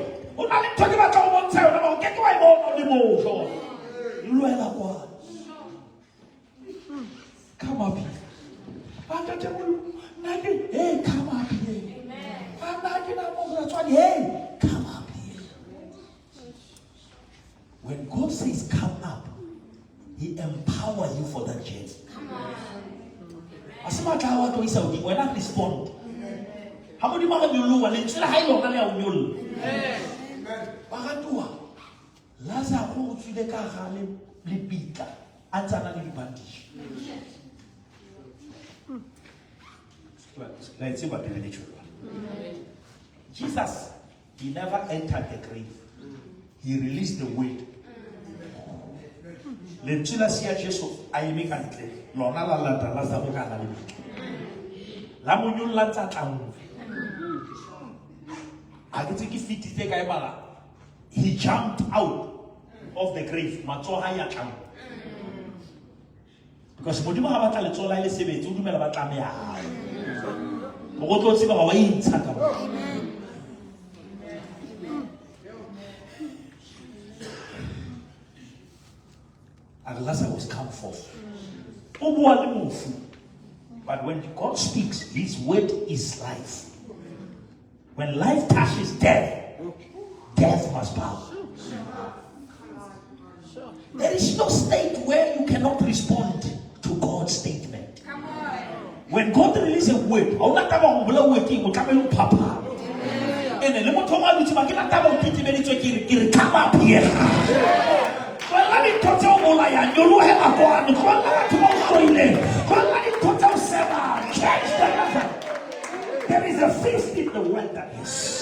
Talking about one time, get my bone on the motion. You know, come up here. Hey, come up here. Hey, come up here. When God says come up, He empowers you for that journey. When I respond, how many people you know? Let's say hi, Lord. Bagatua, Lazaro go tswile ka gale le pitla a tsana le dibandage. Let's see what the children. Jesus, he never entered the grave. He released the word. Le tsila sia Jesu a eme ka ntle. Lona la lata la sa boka la le pitla. La monyolla tsa tlamu. A ke tsiki fitite ka ebala. He jumped out of the grave. Because Modimo ha batla letsola ile sebetse o dumela ba tlameha. Go tlo tseba ba intsha ka ba. And Lazarus come forth. But when God speaks, His word is life. When life touches death, death must bow. There is no state where you cannot respond to God's statement. When word. I want to talk about working. We come papa. And then let me talk about it. I can't talk about it. Come up here. Well, let me talk about Molaya. You know how to go. Let me talk about Seba. Change the level. There is a feast in the wilderness.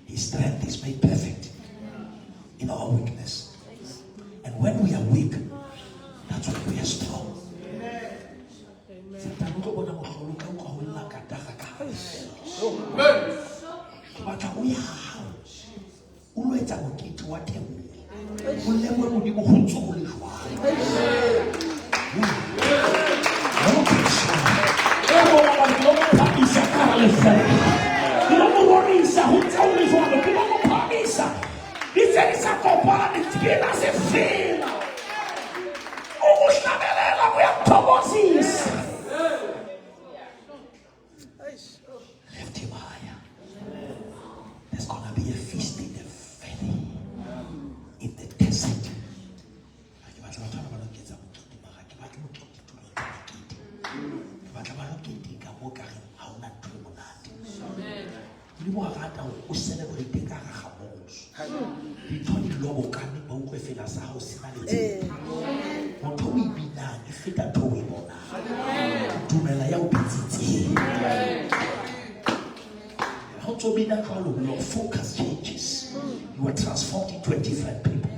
His strength is made perfect in our weakness. And when we are weak, that's when we are strong. Lift him higher. There's gonna be a feast in the valley, in the desert. Your focus changes. You are transformed into a different people.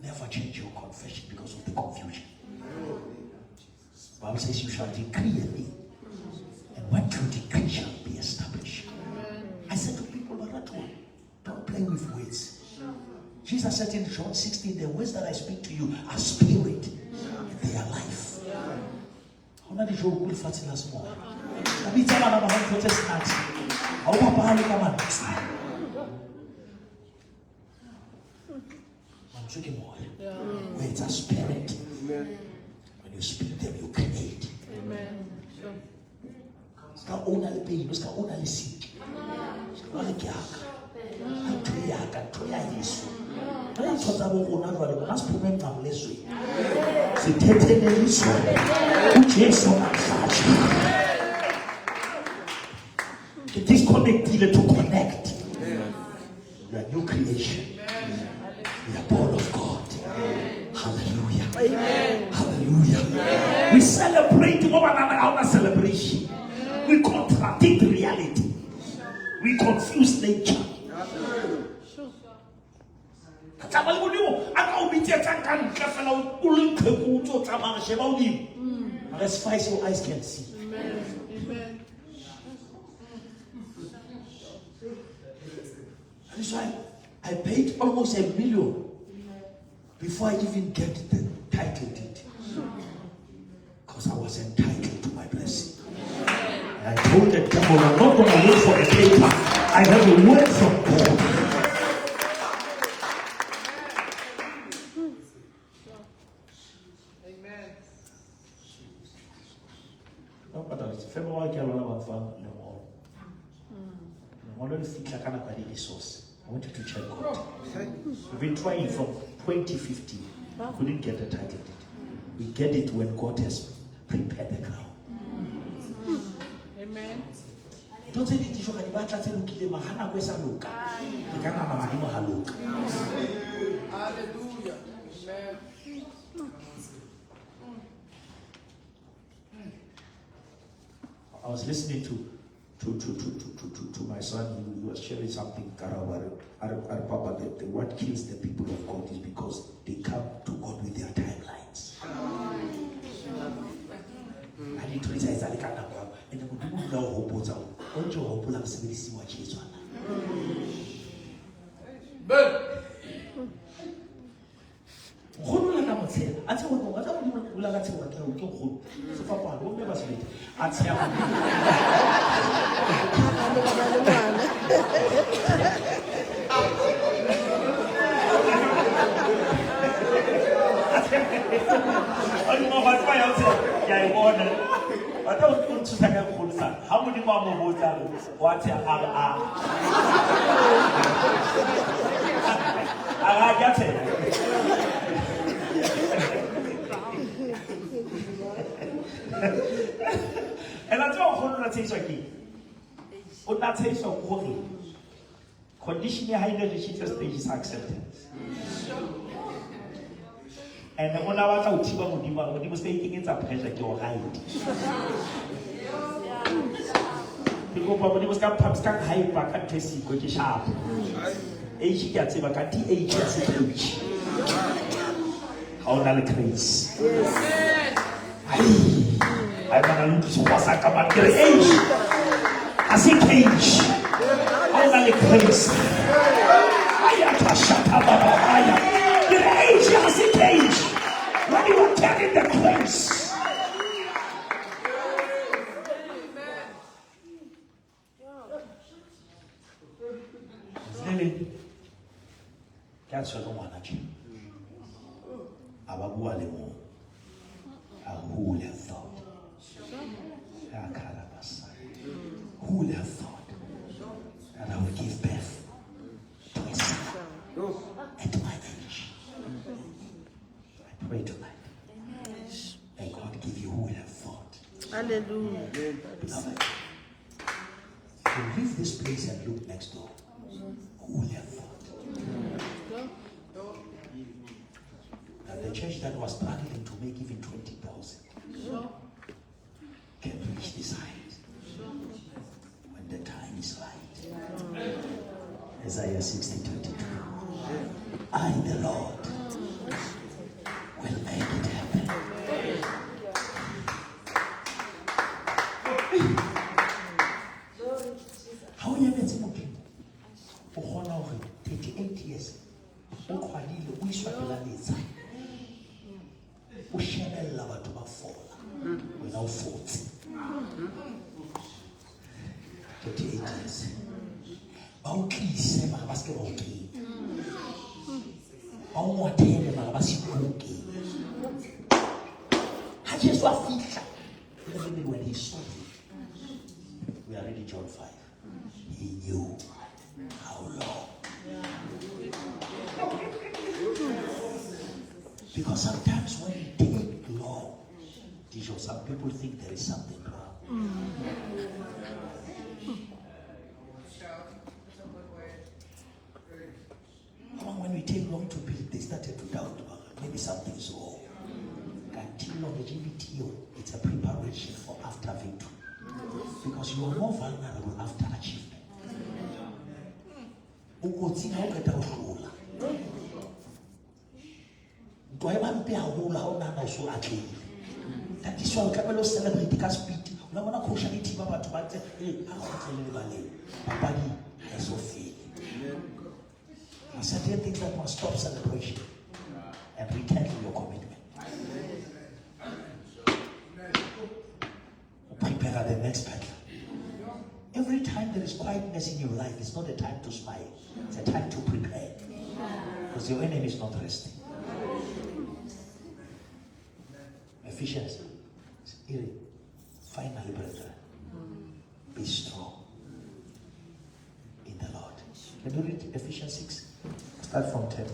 Never change your confession because of the confusion. The Bible says you shall decree a thing, and what you decree shall be established. I said to people, don't play with words. Jesus said in John 16, the words that I speak to you are spirit and they are life. How many of you will fast last morning? Words are spirit. When you speak them, you create. Ska only pay, you ska only seek. Only kiaka. Toya Yesu. I thought about another. Must prove na blessing. Sekete Yesu. Ujesu na disconnected to connect. You are new creation. You are born of God. Hallelujah. Amen. Hallelujah. We celebrate one another our celebration. We contradict reality. We confuse nature. As far as your eyes can see. Amen. That's why I paid almost $1 million before I even get the title deed. Because I was entitled to my blessing. And I told the devil, I'm not going to wait for a paper. I have a word from God. Amen. No, but it's February, I want you to check God. We've been trying from 2015. Couldn't get the title deed. We get it when God has prepared the ground. Amen. Don't say it is your Hallelujah. Amen. I was listening to my son. He was sharing something. What kills the people of God is because they come to God with their timelines. And it is like and the hope I want it. I don't want to take a good son. How many mama vote are what I get it. And I don't want to say again. Would not say so only. Conditionally high legislative stage is acceptance. And when I was out, when he was taking it up, your height. Because when he was got pumps, can't hide back at Tessie, which is sharp. Age gets him a canty age as a coach. How that craze. I'm going to lose what's I come at your age. As a cage. How that craze. I am to shut up. The age as a cage. When you are carrying the craze. That's what I want to do. Who would have thought? Who would have thought that I would give birth to a son at my age? I pray tonight. May God give you who would have thought. Hallelujah. Beloved, you leave this place and look next door. Who would have thought? That the church that was struggling to make even 20,000 can reach this height when the time is right. Isaiah 60:22. I, the Lord, will make it happen. How you met him? For 38 years. We shall love to fall without 40. 38 years. Bautli sema basketball game. Baumwa tele ma basketball game. I just want to feel when he saw him. We are reading John 5. He knew how long. Because sometimes when you take long, some people think there is something wrong. When we take long to build, they started to doubt maybe something is wrong. Until longevity, it's a preparation for after victory. Because you are more vulnerable after achievement. That is why we can celebrate the speed. We don't want to caution it about to hey, how Papa is so faith. There are certain things that must stop celebration and rekindle your commitment. Prepare the next battle. Every time there is quietness in your life, it's not a time to smile. It's a time to prepare. Because your enemy is not resting. Ephesians. Finally, brethren, be strong in the Lord. Can you read Ephesians 6? Start from 10.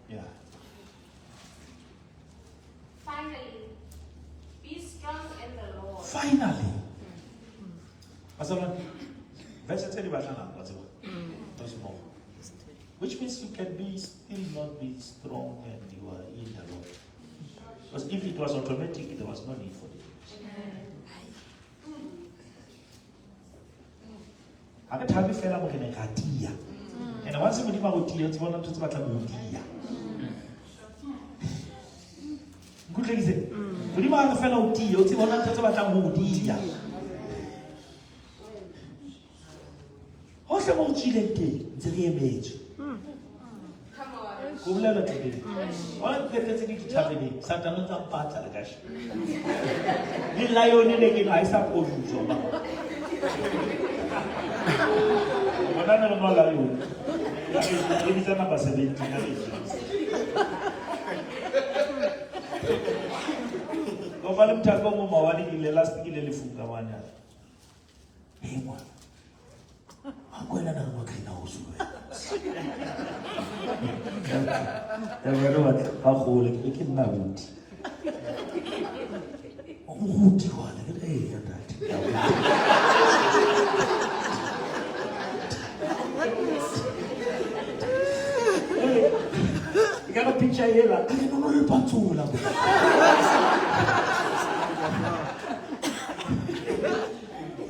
Yeah. Finally, be strong in the Lord. Finally. Which means you can be still not be strong and you are in the Lord. Because if it was automatic, there was no need for it. And once you want to good reason. When you want to fellow tea, you want to talk about what's the most chilling? It's the image. Come on. All the things you need to tell me, Satan not part of the cash. You lie on it again, I suppose you. Yona no la yo. It is number 17. Ngoba lemthako ngomawani ile last ile lifunga wanya. Hey man. Akwena na ngokhina usulu. Ya what ha khole ke nna buti. Ubuti wala ke ya dati. You got a picture here like I don't know you pantula.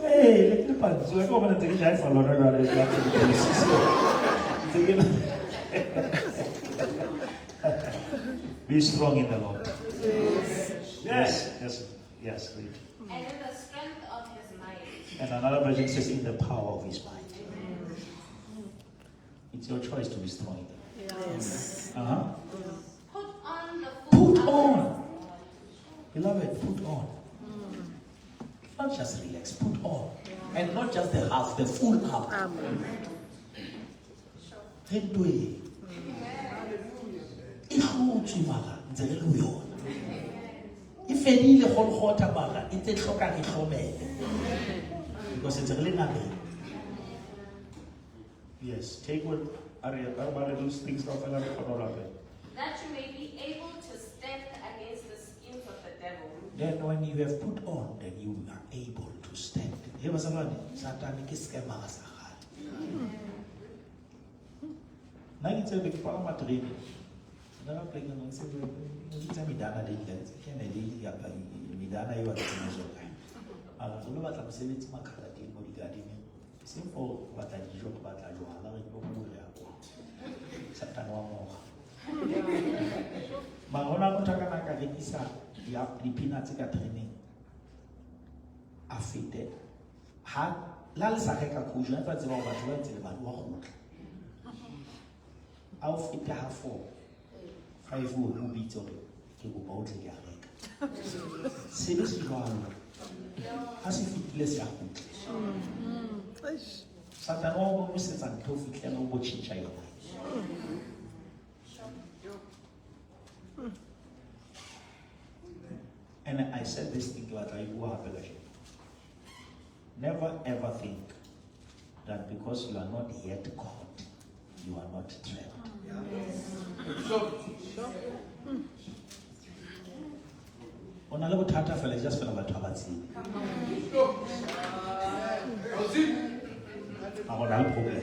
Hey, look at the pants. So I go over and take a shot for Lord. Be strong in the Lord. Yes, great. And in the strength of his might. And another version says in the power of his might. It's your choice to be strong. Yes. Put on the full Put armor. on. Beloved, put on. Not just relax, put on. And not just the half, the full armor. Hallelujah. If any the whole water maga, it's a shock and because it's really nothing. Yes, take what are those things that you may be able to stand against the schemes of the devil. Then when you have put on, then you are able to stand. Satan is di peanuts ka training afite ha la le sa ka khujwa fa tseba ba twa tsele ba wa khutla au fite ha 4 5 o bitso ke go bautle ke a reka se le se jwalo ha se fitile se a khutla Satan o mo se tsa ntho fitlela o bo tshitsa yona. And I said this thing to Atai. Never ever think that because you are not yet caught, you are not trapped. Onale bothata fela just fela batho ba tsini. A gona le problem.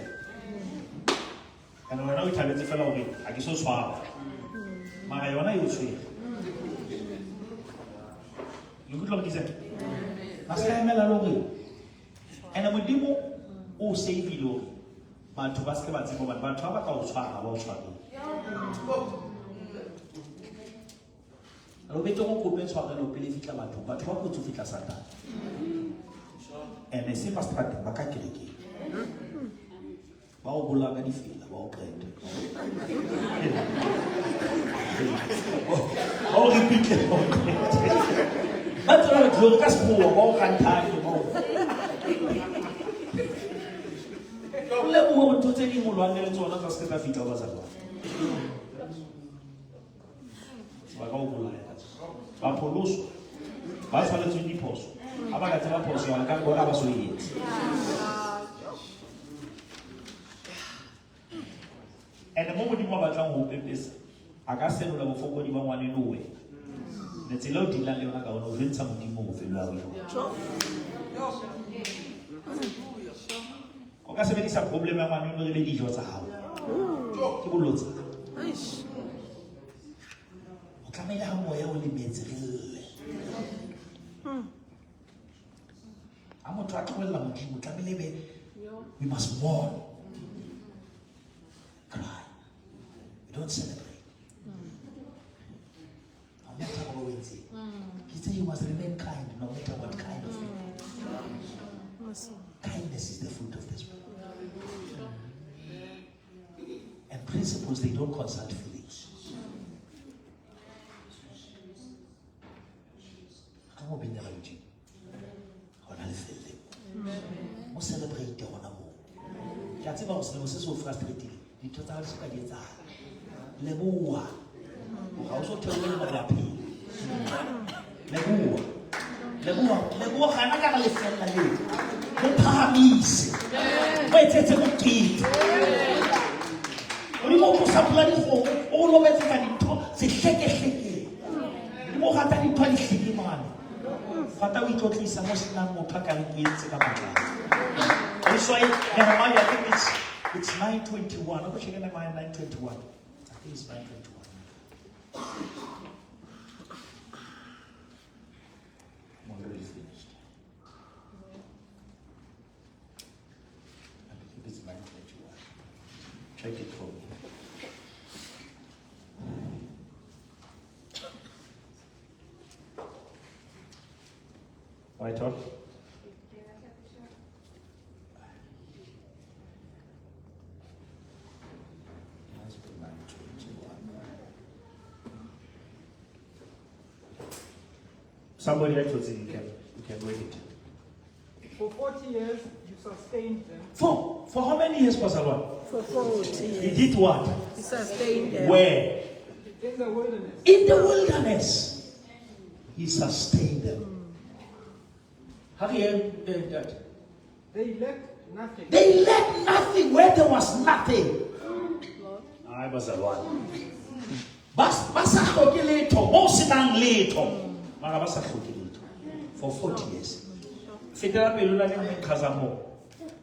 And wena o thabetse fela hore a ke so tshwara. Mara yona e o tshwere. Look at what he said. Masaemela lori. And modimo o save lori. Batho ba se ba tsimo batho ba ka o tshwara ba o tshwara. Alo beto go kope tshwara lo pele fitla batho ba go tsufitla Satan. And se ba strat ba ka kereke. Ba o bola ka difela ba o qete. Oh, repeat it. That's why you can spoil all can't let me to tell you one and so another step of it over the world. Apollos, that's what it's in the post. About a post, I can't go over so yet. And the moment you want to know this, I got sent over for what you want to know. Let's allow the land to go over some of the move. Okay, so it's a problem. I'm going to really use a house. I'm going to try to tell you, we must mourn. Cry. We don't celebrate. He said you must remain kind no matter what kind of thing. Kindness is the fruit of this world. And principles, they don't consult feelings. I can't be never you. I want to feel them. I celebrate the one more. ke a tseba go se so frustrated ditho tsa go ka di etsa leboa ga o so theolela mabapi leboa gana ka le fella le mo phamise mo etsetse mo kiti o di mo go sapula di go o lo betsa ka ditho se hleke mo gata ditho di hleke mane fata o itlotlisa mo sena mo phakang ke etse ka mala. That's why Nehemiah, I think it's 9:21. I'm going to check Nehemiah 9:21. I think it's 9:21. I'm already finished. I think it's 9:21. Check it for me. White on? Somebody else was saying you can read it. For 40 years, you sustained them. For how many years, Pastor Lord? For 40 years. He did what? He sustained them. Where? In the wilderness. In the wilderness. He sustained them. How do you hear that? They left nothing. They left nothing where there was nothing. I was the one. Basa khoke letho, mo sinang letho. Mara basa khoke letho. For 40 years. Fetela pelula le mekhaza mo.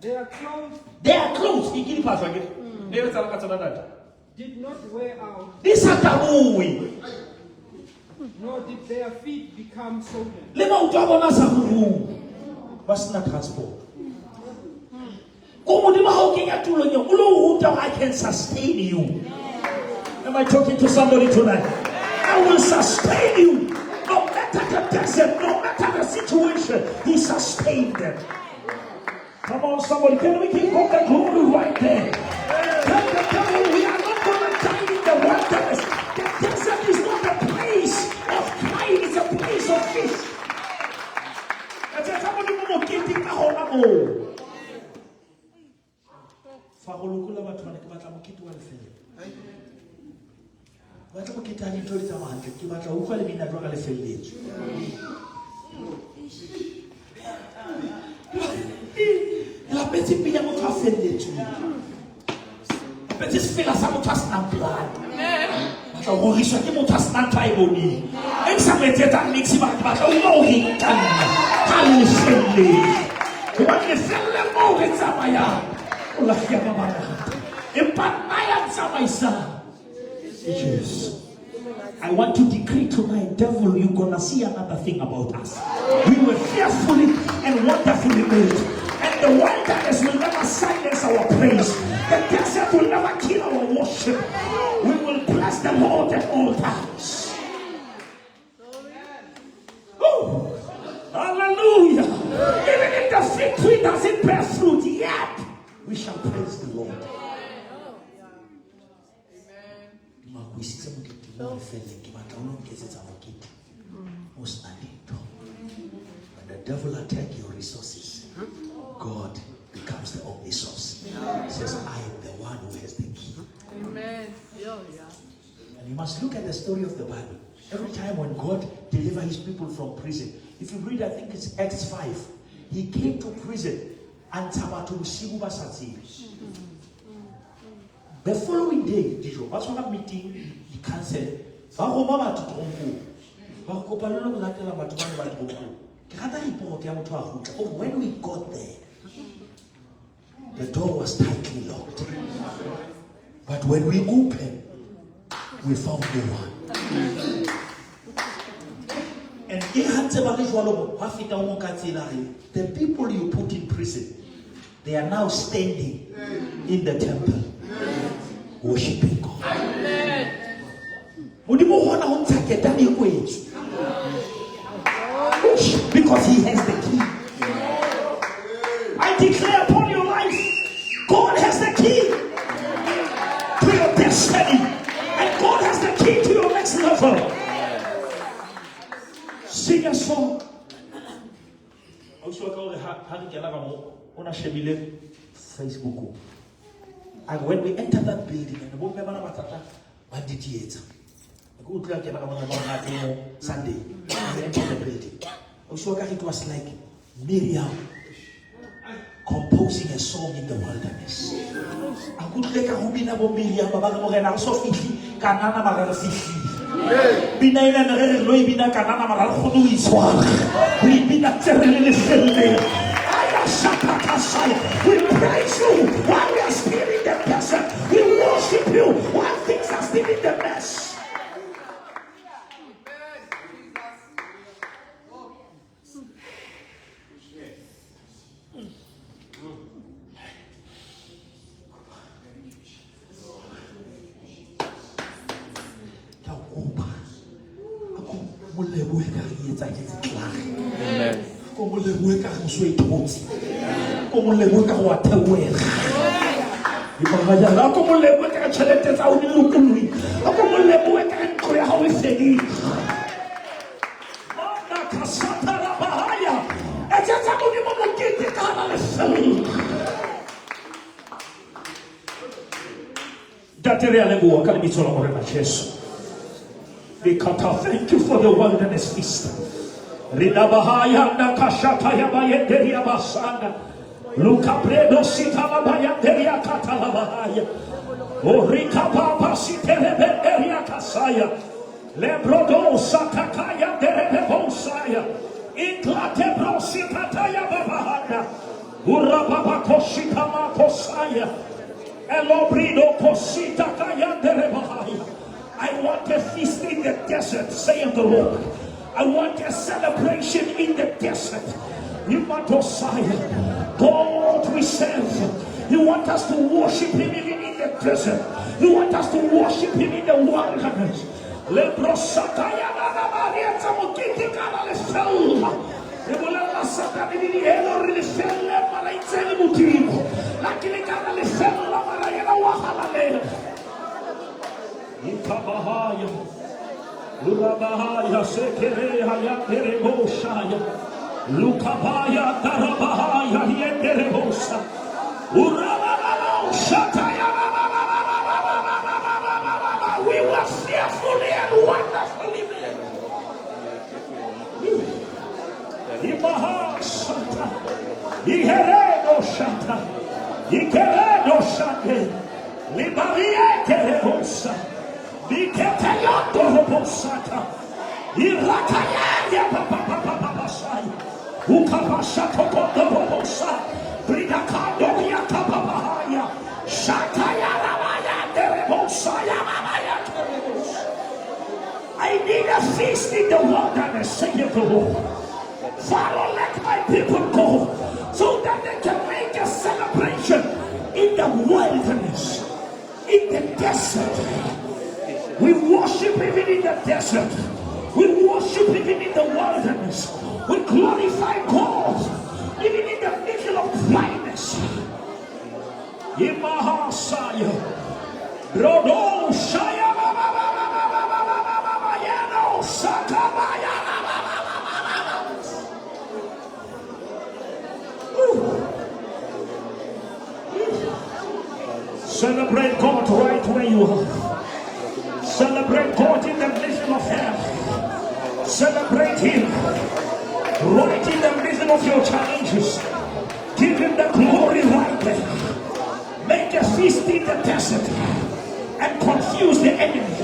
Their clothes Ikini paswa ke. Le re tsala ka tsona data. did not wear out, Di sa tabui. nor did their feet become swollen. Le ba utwa bona sa go ba sena transport. Go modimo ha o kenya tulong o lo ruta I can sustain you. Am I talking to somebody tonight? I will sustain you. No matter the desert, no matter the situation, he sustained them. Come on, somebody, can we give God the glory right there? Tell the devil we are not going to die in the wilderness. The desert is not a place of crying, it's a place of peace. And so somebody will get it now. Farolokula batho ba ne ke batla mokete wa lefele. Batla mokete a dintho di tsamaya ke batla utlwa le bina jwa ka lefelletso. La petite pilla motho a felletswe. La petite fela sa motho a senang plan. Batla go riswa ke motho a senang ntho a e boneng. E sa metsetsa mix batho batla o re ka nna. Ka lefelle. Wa lefelle mo re tsamaya. La fiamma mara. E panaya tsamaisa. Jesus. I want to decree tonight, devil, you're gonna see another thing about us. We were fearfully and wonderfully made. And the wilderness will never silence our praise. The desert will never kill our worship. We will bless the Lord at all times. Oh, hallelujah. Even if the fig tree doesn't bear fruit yet, we shall praise the Lord. When the devil attacks your resources, God becomes the only source. He says, I am the one who has the key. Amen. And you must look at the story of the Bible. Every time when God delivered his people from prison, if you read, I think it's Acts 5, he came to prison and the following day, what's one meeting? He cancelled. When we got there, the door was tightly locked. But when we opened, we found no one. And the people you put in prison, they are now standing in the temple, worshiping God. Because he has the key. I declare upon your life, God has the key to your destiny. And God has the key to your next level. Sing a song. Also, I call the Facebook. And when we enter that building, and what did you eat? Sunday, we entered the building. It was like Miriam composing a song in the wilderness. I could take a homina Miriam, Baba Sophie, Canana Marafifi. Bina and Loibina Canana Marahu is one. We be not terribly filled. We praise you while we are still in the desert. We worship you while things are still in the mess. Thank you for the wilderness feast. Ridabahaya nakashataya bayenderia basana. Luka bredo sitama bayenderia katalabahaya. Orika papa siterebenderia kasaya. Lebrodo satakaya derebosaya. Iklate brositaya babahana. Urababa koshitama kosaya. Elobrido kosita kaya derebahaya. I want a feast in the desert, saying the Lord. I want a celebration in the desert. You want to say, God we serve. You want us to worship Him even in the desert. You want us to worship Him in the wilderness. Ikabahaya, Urabahaya, Sekere, Hayandere Boshaya, Lukabaya, Darabahaya, Yendere Bosa, Urabahaya, Shataya. We were fearfully and wonderfully made. Ibaha Shata, Iheredo Shata, Ikeredo Shate, Libarie Kerebosa. Biketeyondo robosata. Irakaya papapapapasai. Ukabashato kondo robosa. Bridakando yakapapahaya. Shataya ramaya derebosa yamamaya derebosa. I need a feast in the wilderness, say the Lord. Father, let my people go so that they can make a celebration in the wilderness, in the desert. We worship even in the desert. We worship even in the wilderness. We glorify God even in the middle of blindness. Imahasaya, Brodo Shaya, Yano Sakamaya. Celebrate God right where you are. Celebrate God in the middle of hell. Celebrate Him right in the middle of your challenges. Give Him the glory right there. Make a feast in the desert and confuse the enemy.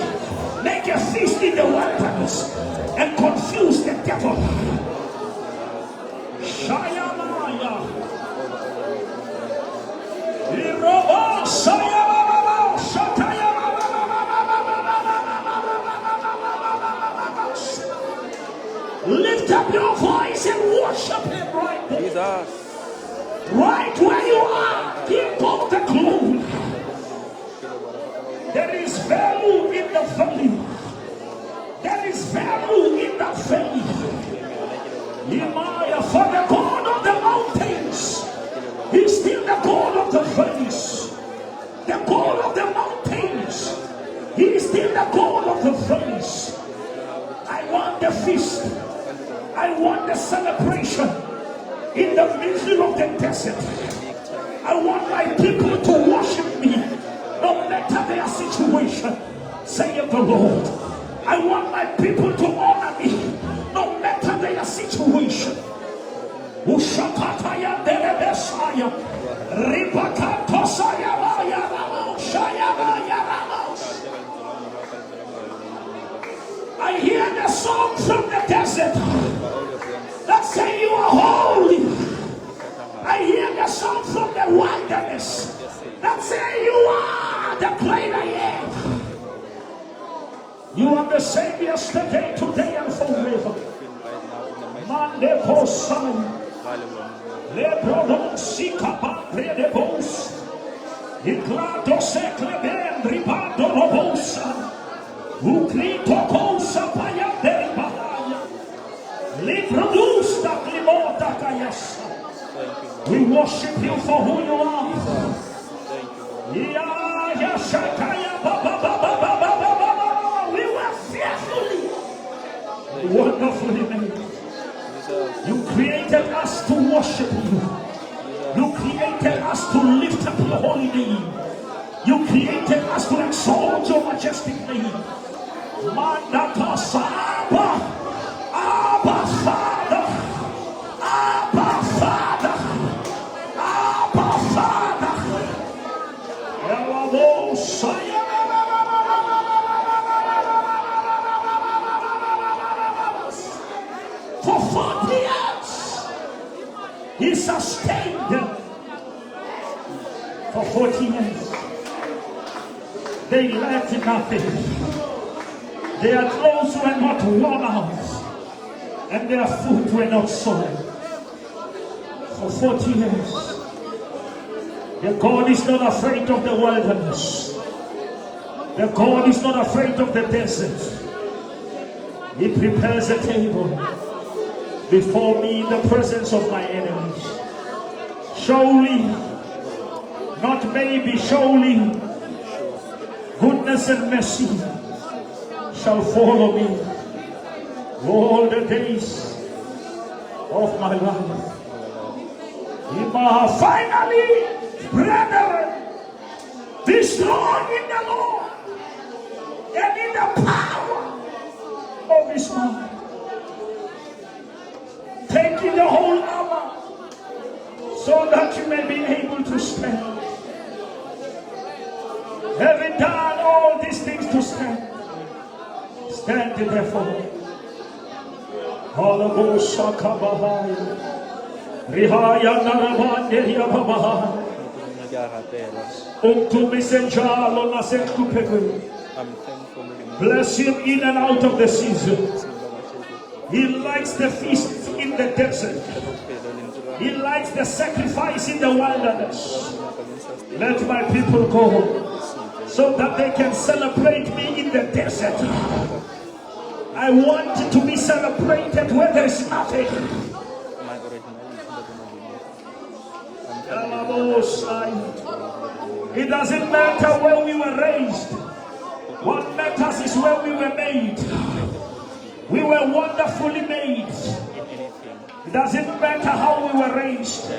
Make a feast in the wilderness and confuse the devil. Shayamaya. Iroba Shayamama Shataya. Lift up your voice and worship Him right there. Jesus. Right where you are. Give God the glory. There is value in the value. There is value in the value. For the God of the mountains, He's still the God of the valleys. The God of the mountains, He is still the God of the valleys. I want the feast. I want the celebration in the middle of the desert. I want my people to worship me situation, saith the Lord. I want my people to honor me, no matter their situation. Ushakataya derebesaya, ribakatosaya vaya ramoshaya vaya ramos. I hear the song from the desert that say you are holy. I hear the song from the wilderness that say you are the great I am. You are the same yesterday, today, and forever. Mande posai, lebrodon sikapa redebos, iklato sekleben ribado robosa, ukrito kosa paya deribahaya, librodus da klimota kayasa. We worship you for who you are. Ya shakaya baba baba baba baba. We were fearfully, wonderfully made. You created us to worship you. You created us to lift up your holy name. You created us to exalt your majestic name. Mandata Saba, Abba Father, Abba Father, Abba Father. Elabo Saya. For 40 years, he sustained them. For 40 years, they lacked nothing. Their clothes were not worn out, and their food were not soiled. For 40 years, the God is not afraid of the wilderness. The God is not afraid of the desert. He prepares a table before me in the presence of my enemies. Surely, not maybe, surely, goodness and mercy shall follow me all the days of my life. Finally, brethren, be strong in the Lord and in the power of his might. Taking the whole armor so that you may be able to stand. Having done all these things to stand, stand therefore. Rihaya Narabanderia Baba. Bless him in and out of the season. He likes the feast in the desert. He likes the sacrifice in the wilderness. Let my people go so that they can celebrate me in the desert. I want to be celebrated where there is nothing. It doesn't matter where we were raised. What matters is where we were made. We were wonderfully made. It doesn't matter how we were raised.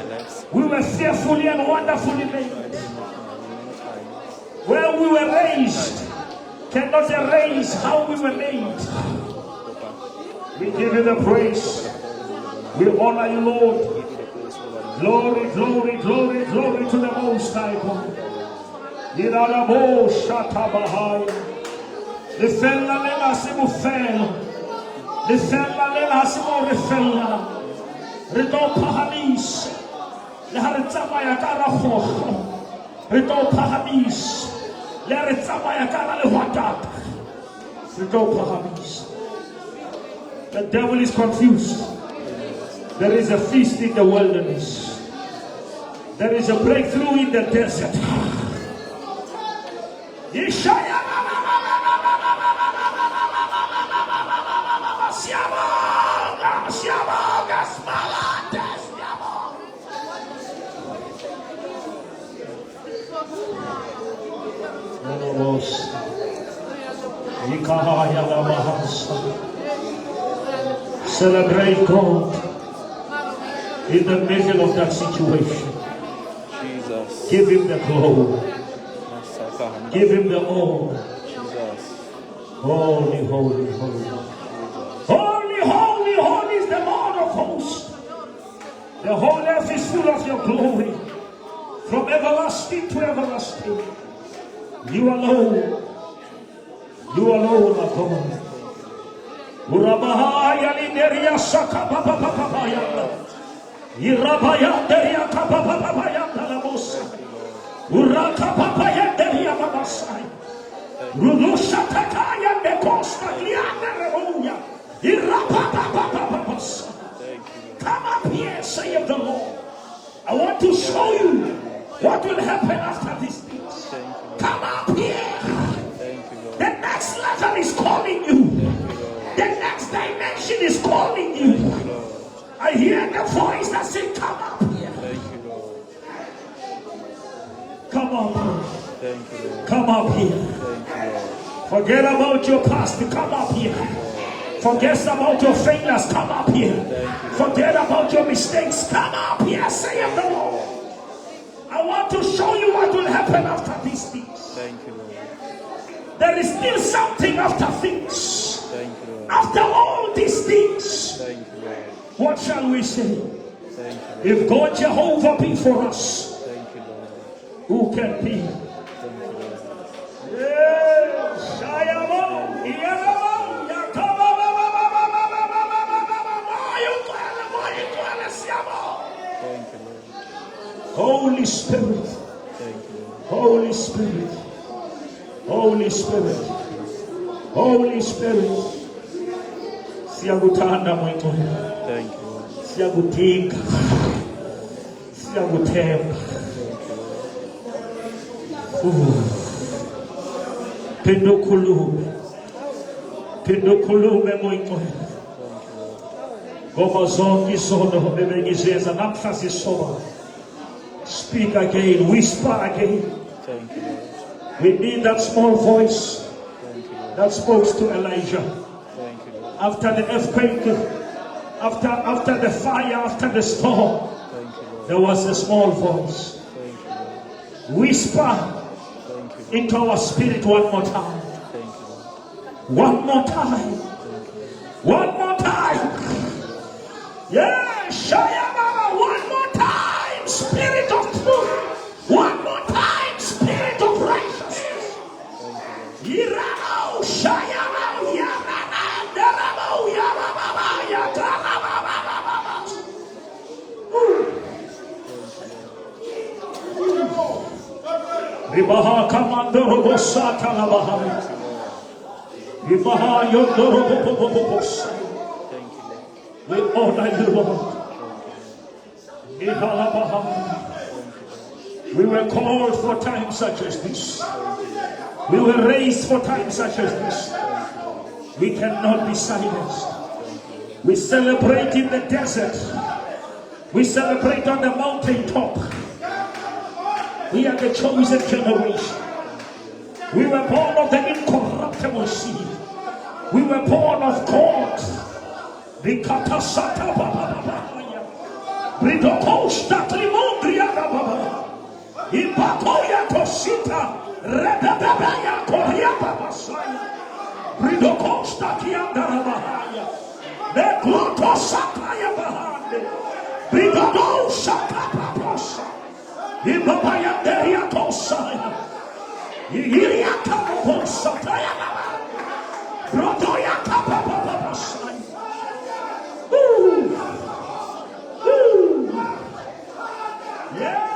We were fearfully and wonderfully made. Where we were raised cannot erase how we were made. We give you the praise. We honor you, Lord. Glory, glory, glory, glory to the Most High God. The fella lela simu fel. The fella lela simu refella. Rito pahamis. Leharitama yakara ho. Rito pahamis. Leharitama yakara lewadak. Rito pahamis. The devil is confused. There is a feast in the wilderness. There is a breakthrough in the desert. Celebrate God in the middle of that situation. Jesus. Give him the glory. Give him the all. Holy, holy, holy. Holy, holy, holy is the Lord of hosts. The whole earth is full of your glory. From everlasting to everlasting. You alone. You alone are God. Urabahaya lineria sakapapapapayanda. Irabayanderia kapapapapayanda labosa. Urakapapayanderia babasai. Rulusha takaya de costa glianda rebuya. Irapapapapapasa. Come up here, saith the Lord. I want to show you what will happen after these things. Come up here. The next level is calling you. The next dimension is calling you. I hear the voice that says, come up here. Come up here. Come up here. Forget about your past. Come up here. Forget about your failures. Come up here. Forget about your mistakes. Come up here, saith the Lord. I want to show you what will happen after these things. There is still something after things. After all these things, what shall we say? If God Jehovah be for us, who can be? Yes, Holy Spirit, Holy Spirit, Holy Spirit, Holy Spirit. Siyagutanda mwito. Siyagutinga. Siyagutemba. Pendokulume mwito. Goma zongi sono bebegizeza namfasi soba. Speak again, whisper again. We need that small voice that spoke to Elijah. After the earthquake, after the fire, after the storm, there was a small voice. Whisper into our spirit one more time. One more time. One more time. Yeah, Shayama, one more time. Spirit of truth. One more time. Spirit of righteousness. Irano, Shayama, Yarana, Derabo, Yarababa, Yatarababa. Ribaha Kamandoro Bosata Labaha. Ribaha Yondoro Bobobobosa. We honor you, Lord. We were called for times such as this. We were raised for times such as this. We cannot be silenced. We celebrate in the desert. We celebrate on the mountaintop. We are the chosen generation. We were born of the incorruptible seed. We were born of God. Rikatasata baba. Ridokosta klimondria baba. Ipakoya tosita. Redabaya koria baba saya. Ridokosta kiandara bahaya. Bekloto sakaya bahande. Ridodo sakapapasa. Ibabaya deria tosaya. Iria kaposa taya baba. Rotoya kapapapa saya. Yeah.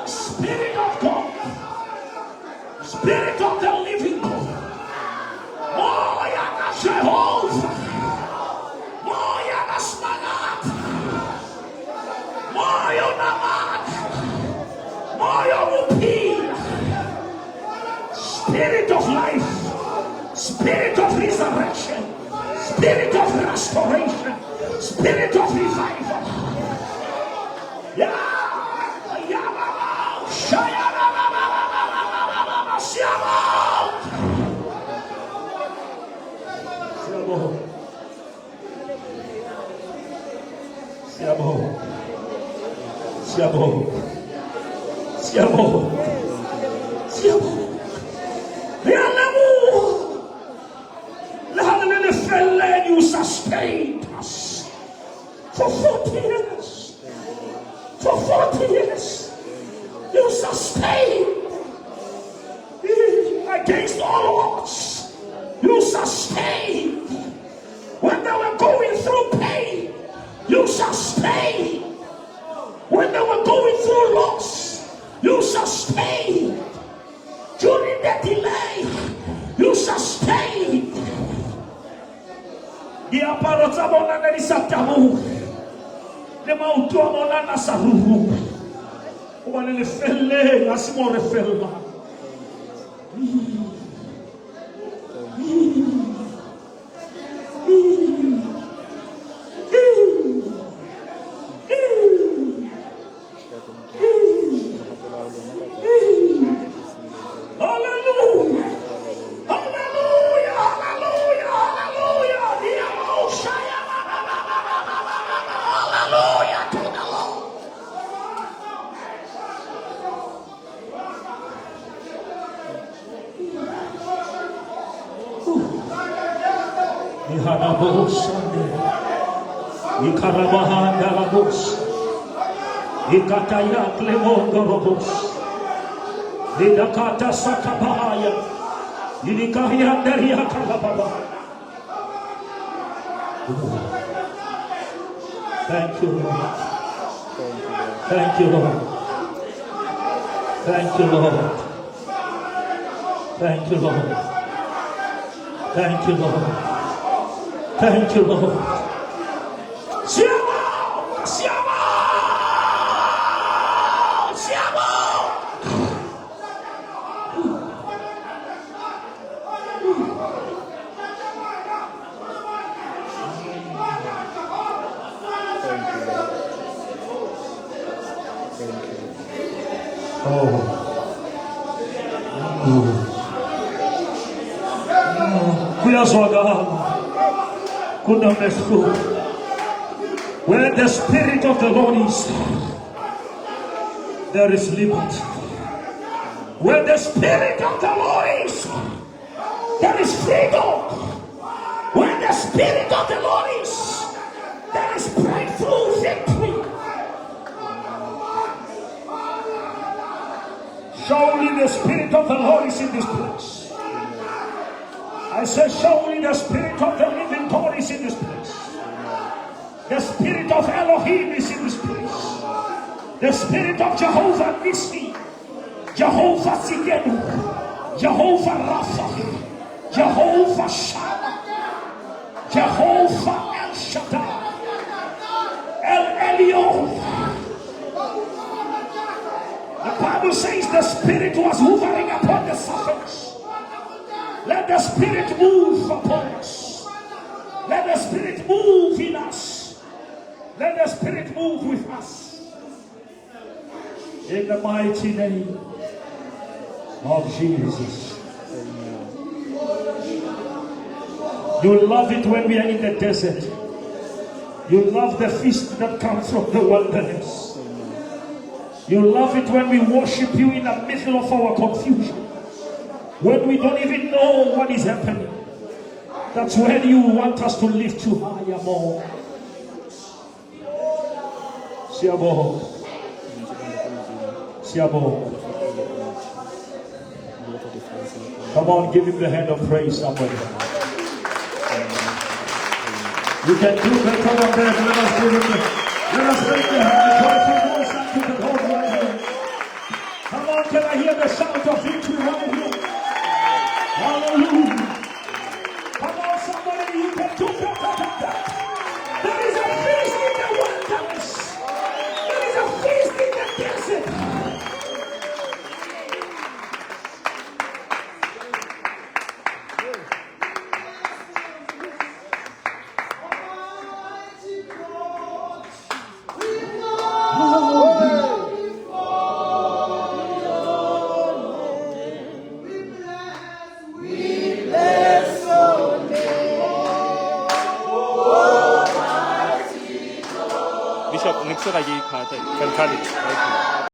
Spirit of God, Spirit of the living God, Moya Jehovah, Moya Smagat, Moya Naman, Moya Upil, Spirit of life, Spirit of resurrection, Spirit of restoration, Spirit of revival. Yeah. Siamo. You sustained us for 40 years. For 40 years. You sustained against all odds. You sustained when they were going through pain. You sustained when they were going through loss. You sustained during the delay. You sustained. Dia parota bona na disatamu. Le mauto bona na saruhu. Ubale le felle asimo refella. Ikataya Clemondorobos, Lidakata Sakabahaya, Lidikaya Deria Kalababa. Thank you, Lord. Thank you, Lord. Thank you, Lord. Thank you, Lord. Thank you, Lord. Thank you, Lord. Siamo! Siamo! Where the Spirit of the Lord is, there is liberty. Where the Spirit of the Lord is, there is freedom. Where the Spirit of the Lord is, there is breakthrough, victory. Surely the Spirit of the Lord is in this place. I said, surely the Spirit of the living God is in this place. The Spirit of Elohim is in this place. The Spirit of Jehovah Nissi, Jehovah Sigenu, Jehovah Rapha, Jehovah Shammah, Jehovah El Shaddai, El Elyon. The Bible says the Spirit was hovering upon the surface. Let the Spirit move upon us. Let the Spirit move in us. Let the Spirit move with us. In the mighty name of Jesus. You love it when we are in the desert. You love the feast that comes from the wilderness. You love it when we worship you in the middle of our confusion. When we don't even know what is happening. That's when you want us to lift you higher more. Siamo. Siamo. Come on, give him the hand of praise, somebody. You can do better than that. Let us give him let us make the joyful voice unto the Lord right here. Come on, can I hear the sound of victory right here? Hallelujah. Come on, somebody, you can do better than that. There is a feast in the wilderness. There is a feast in the desert. Bishop, next year I can call it.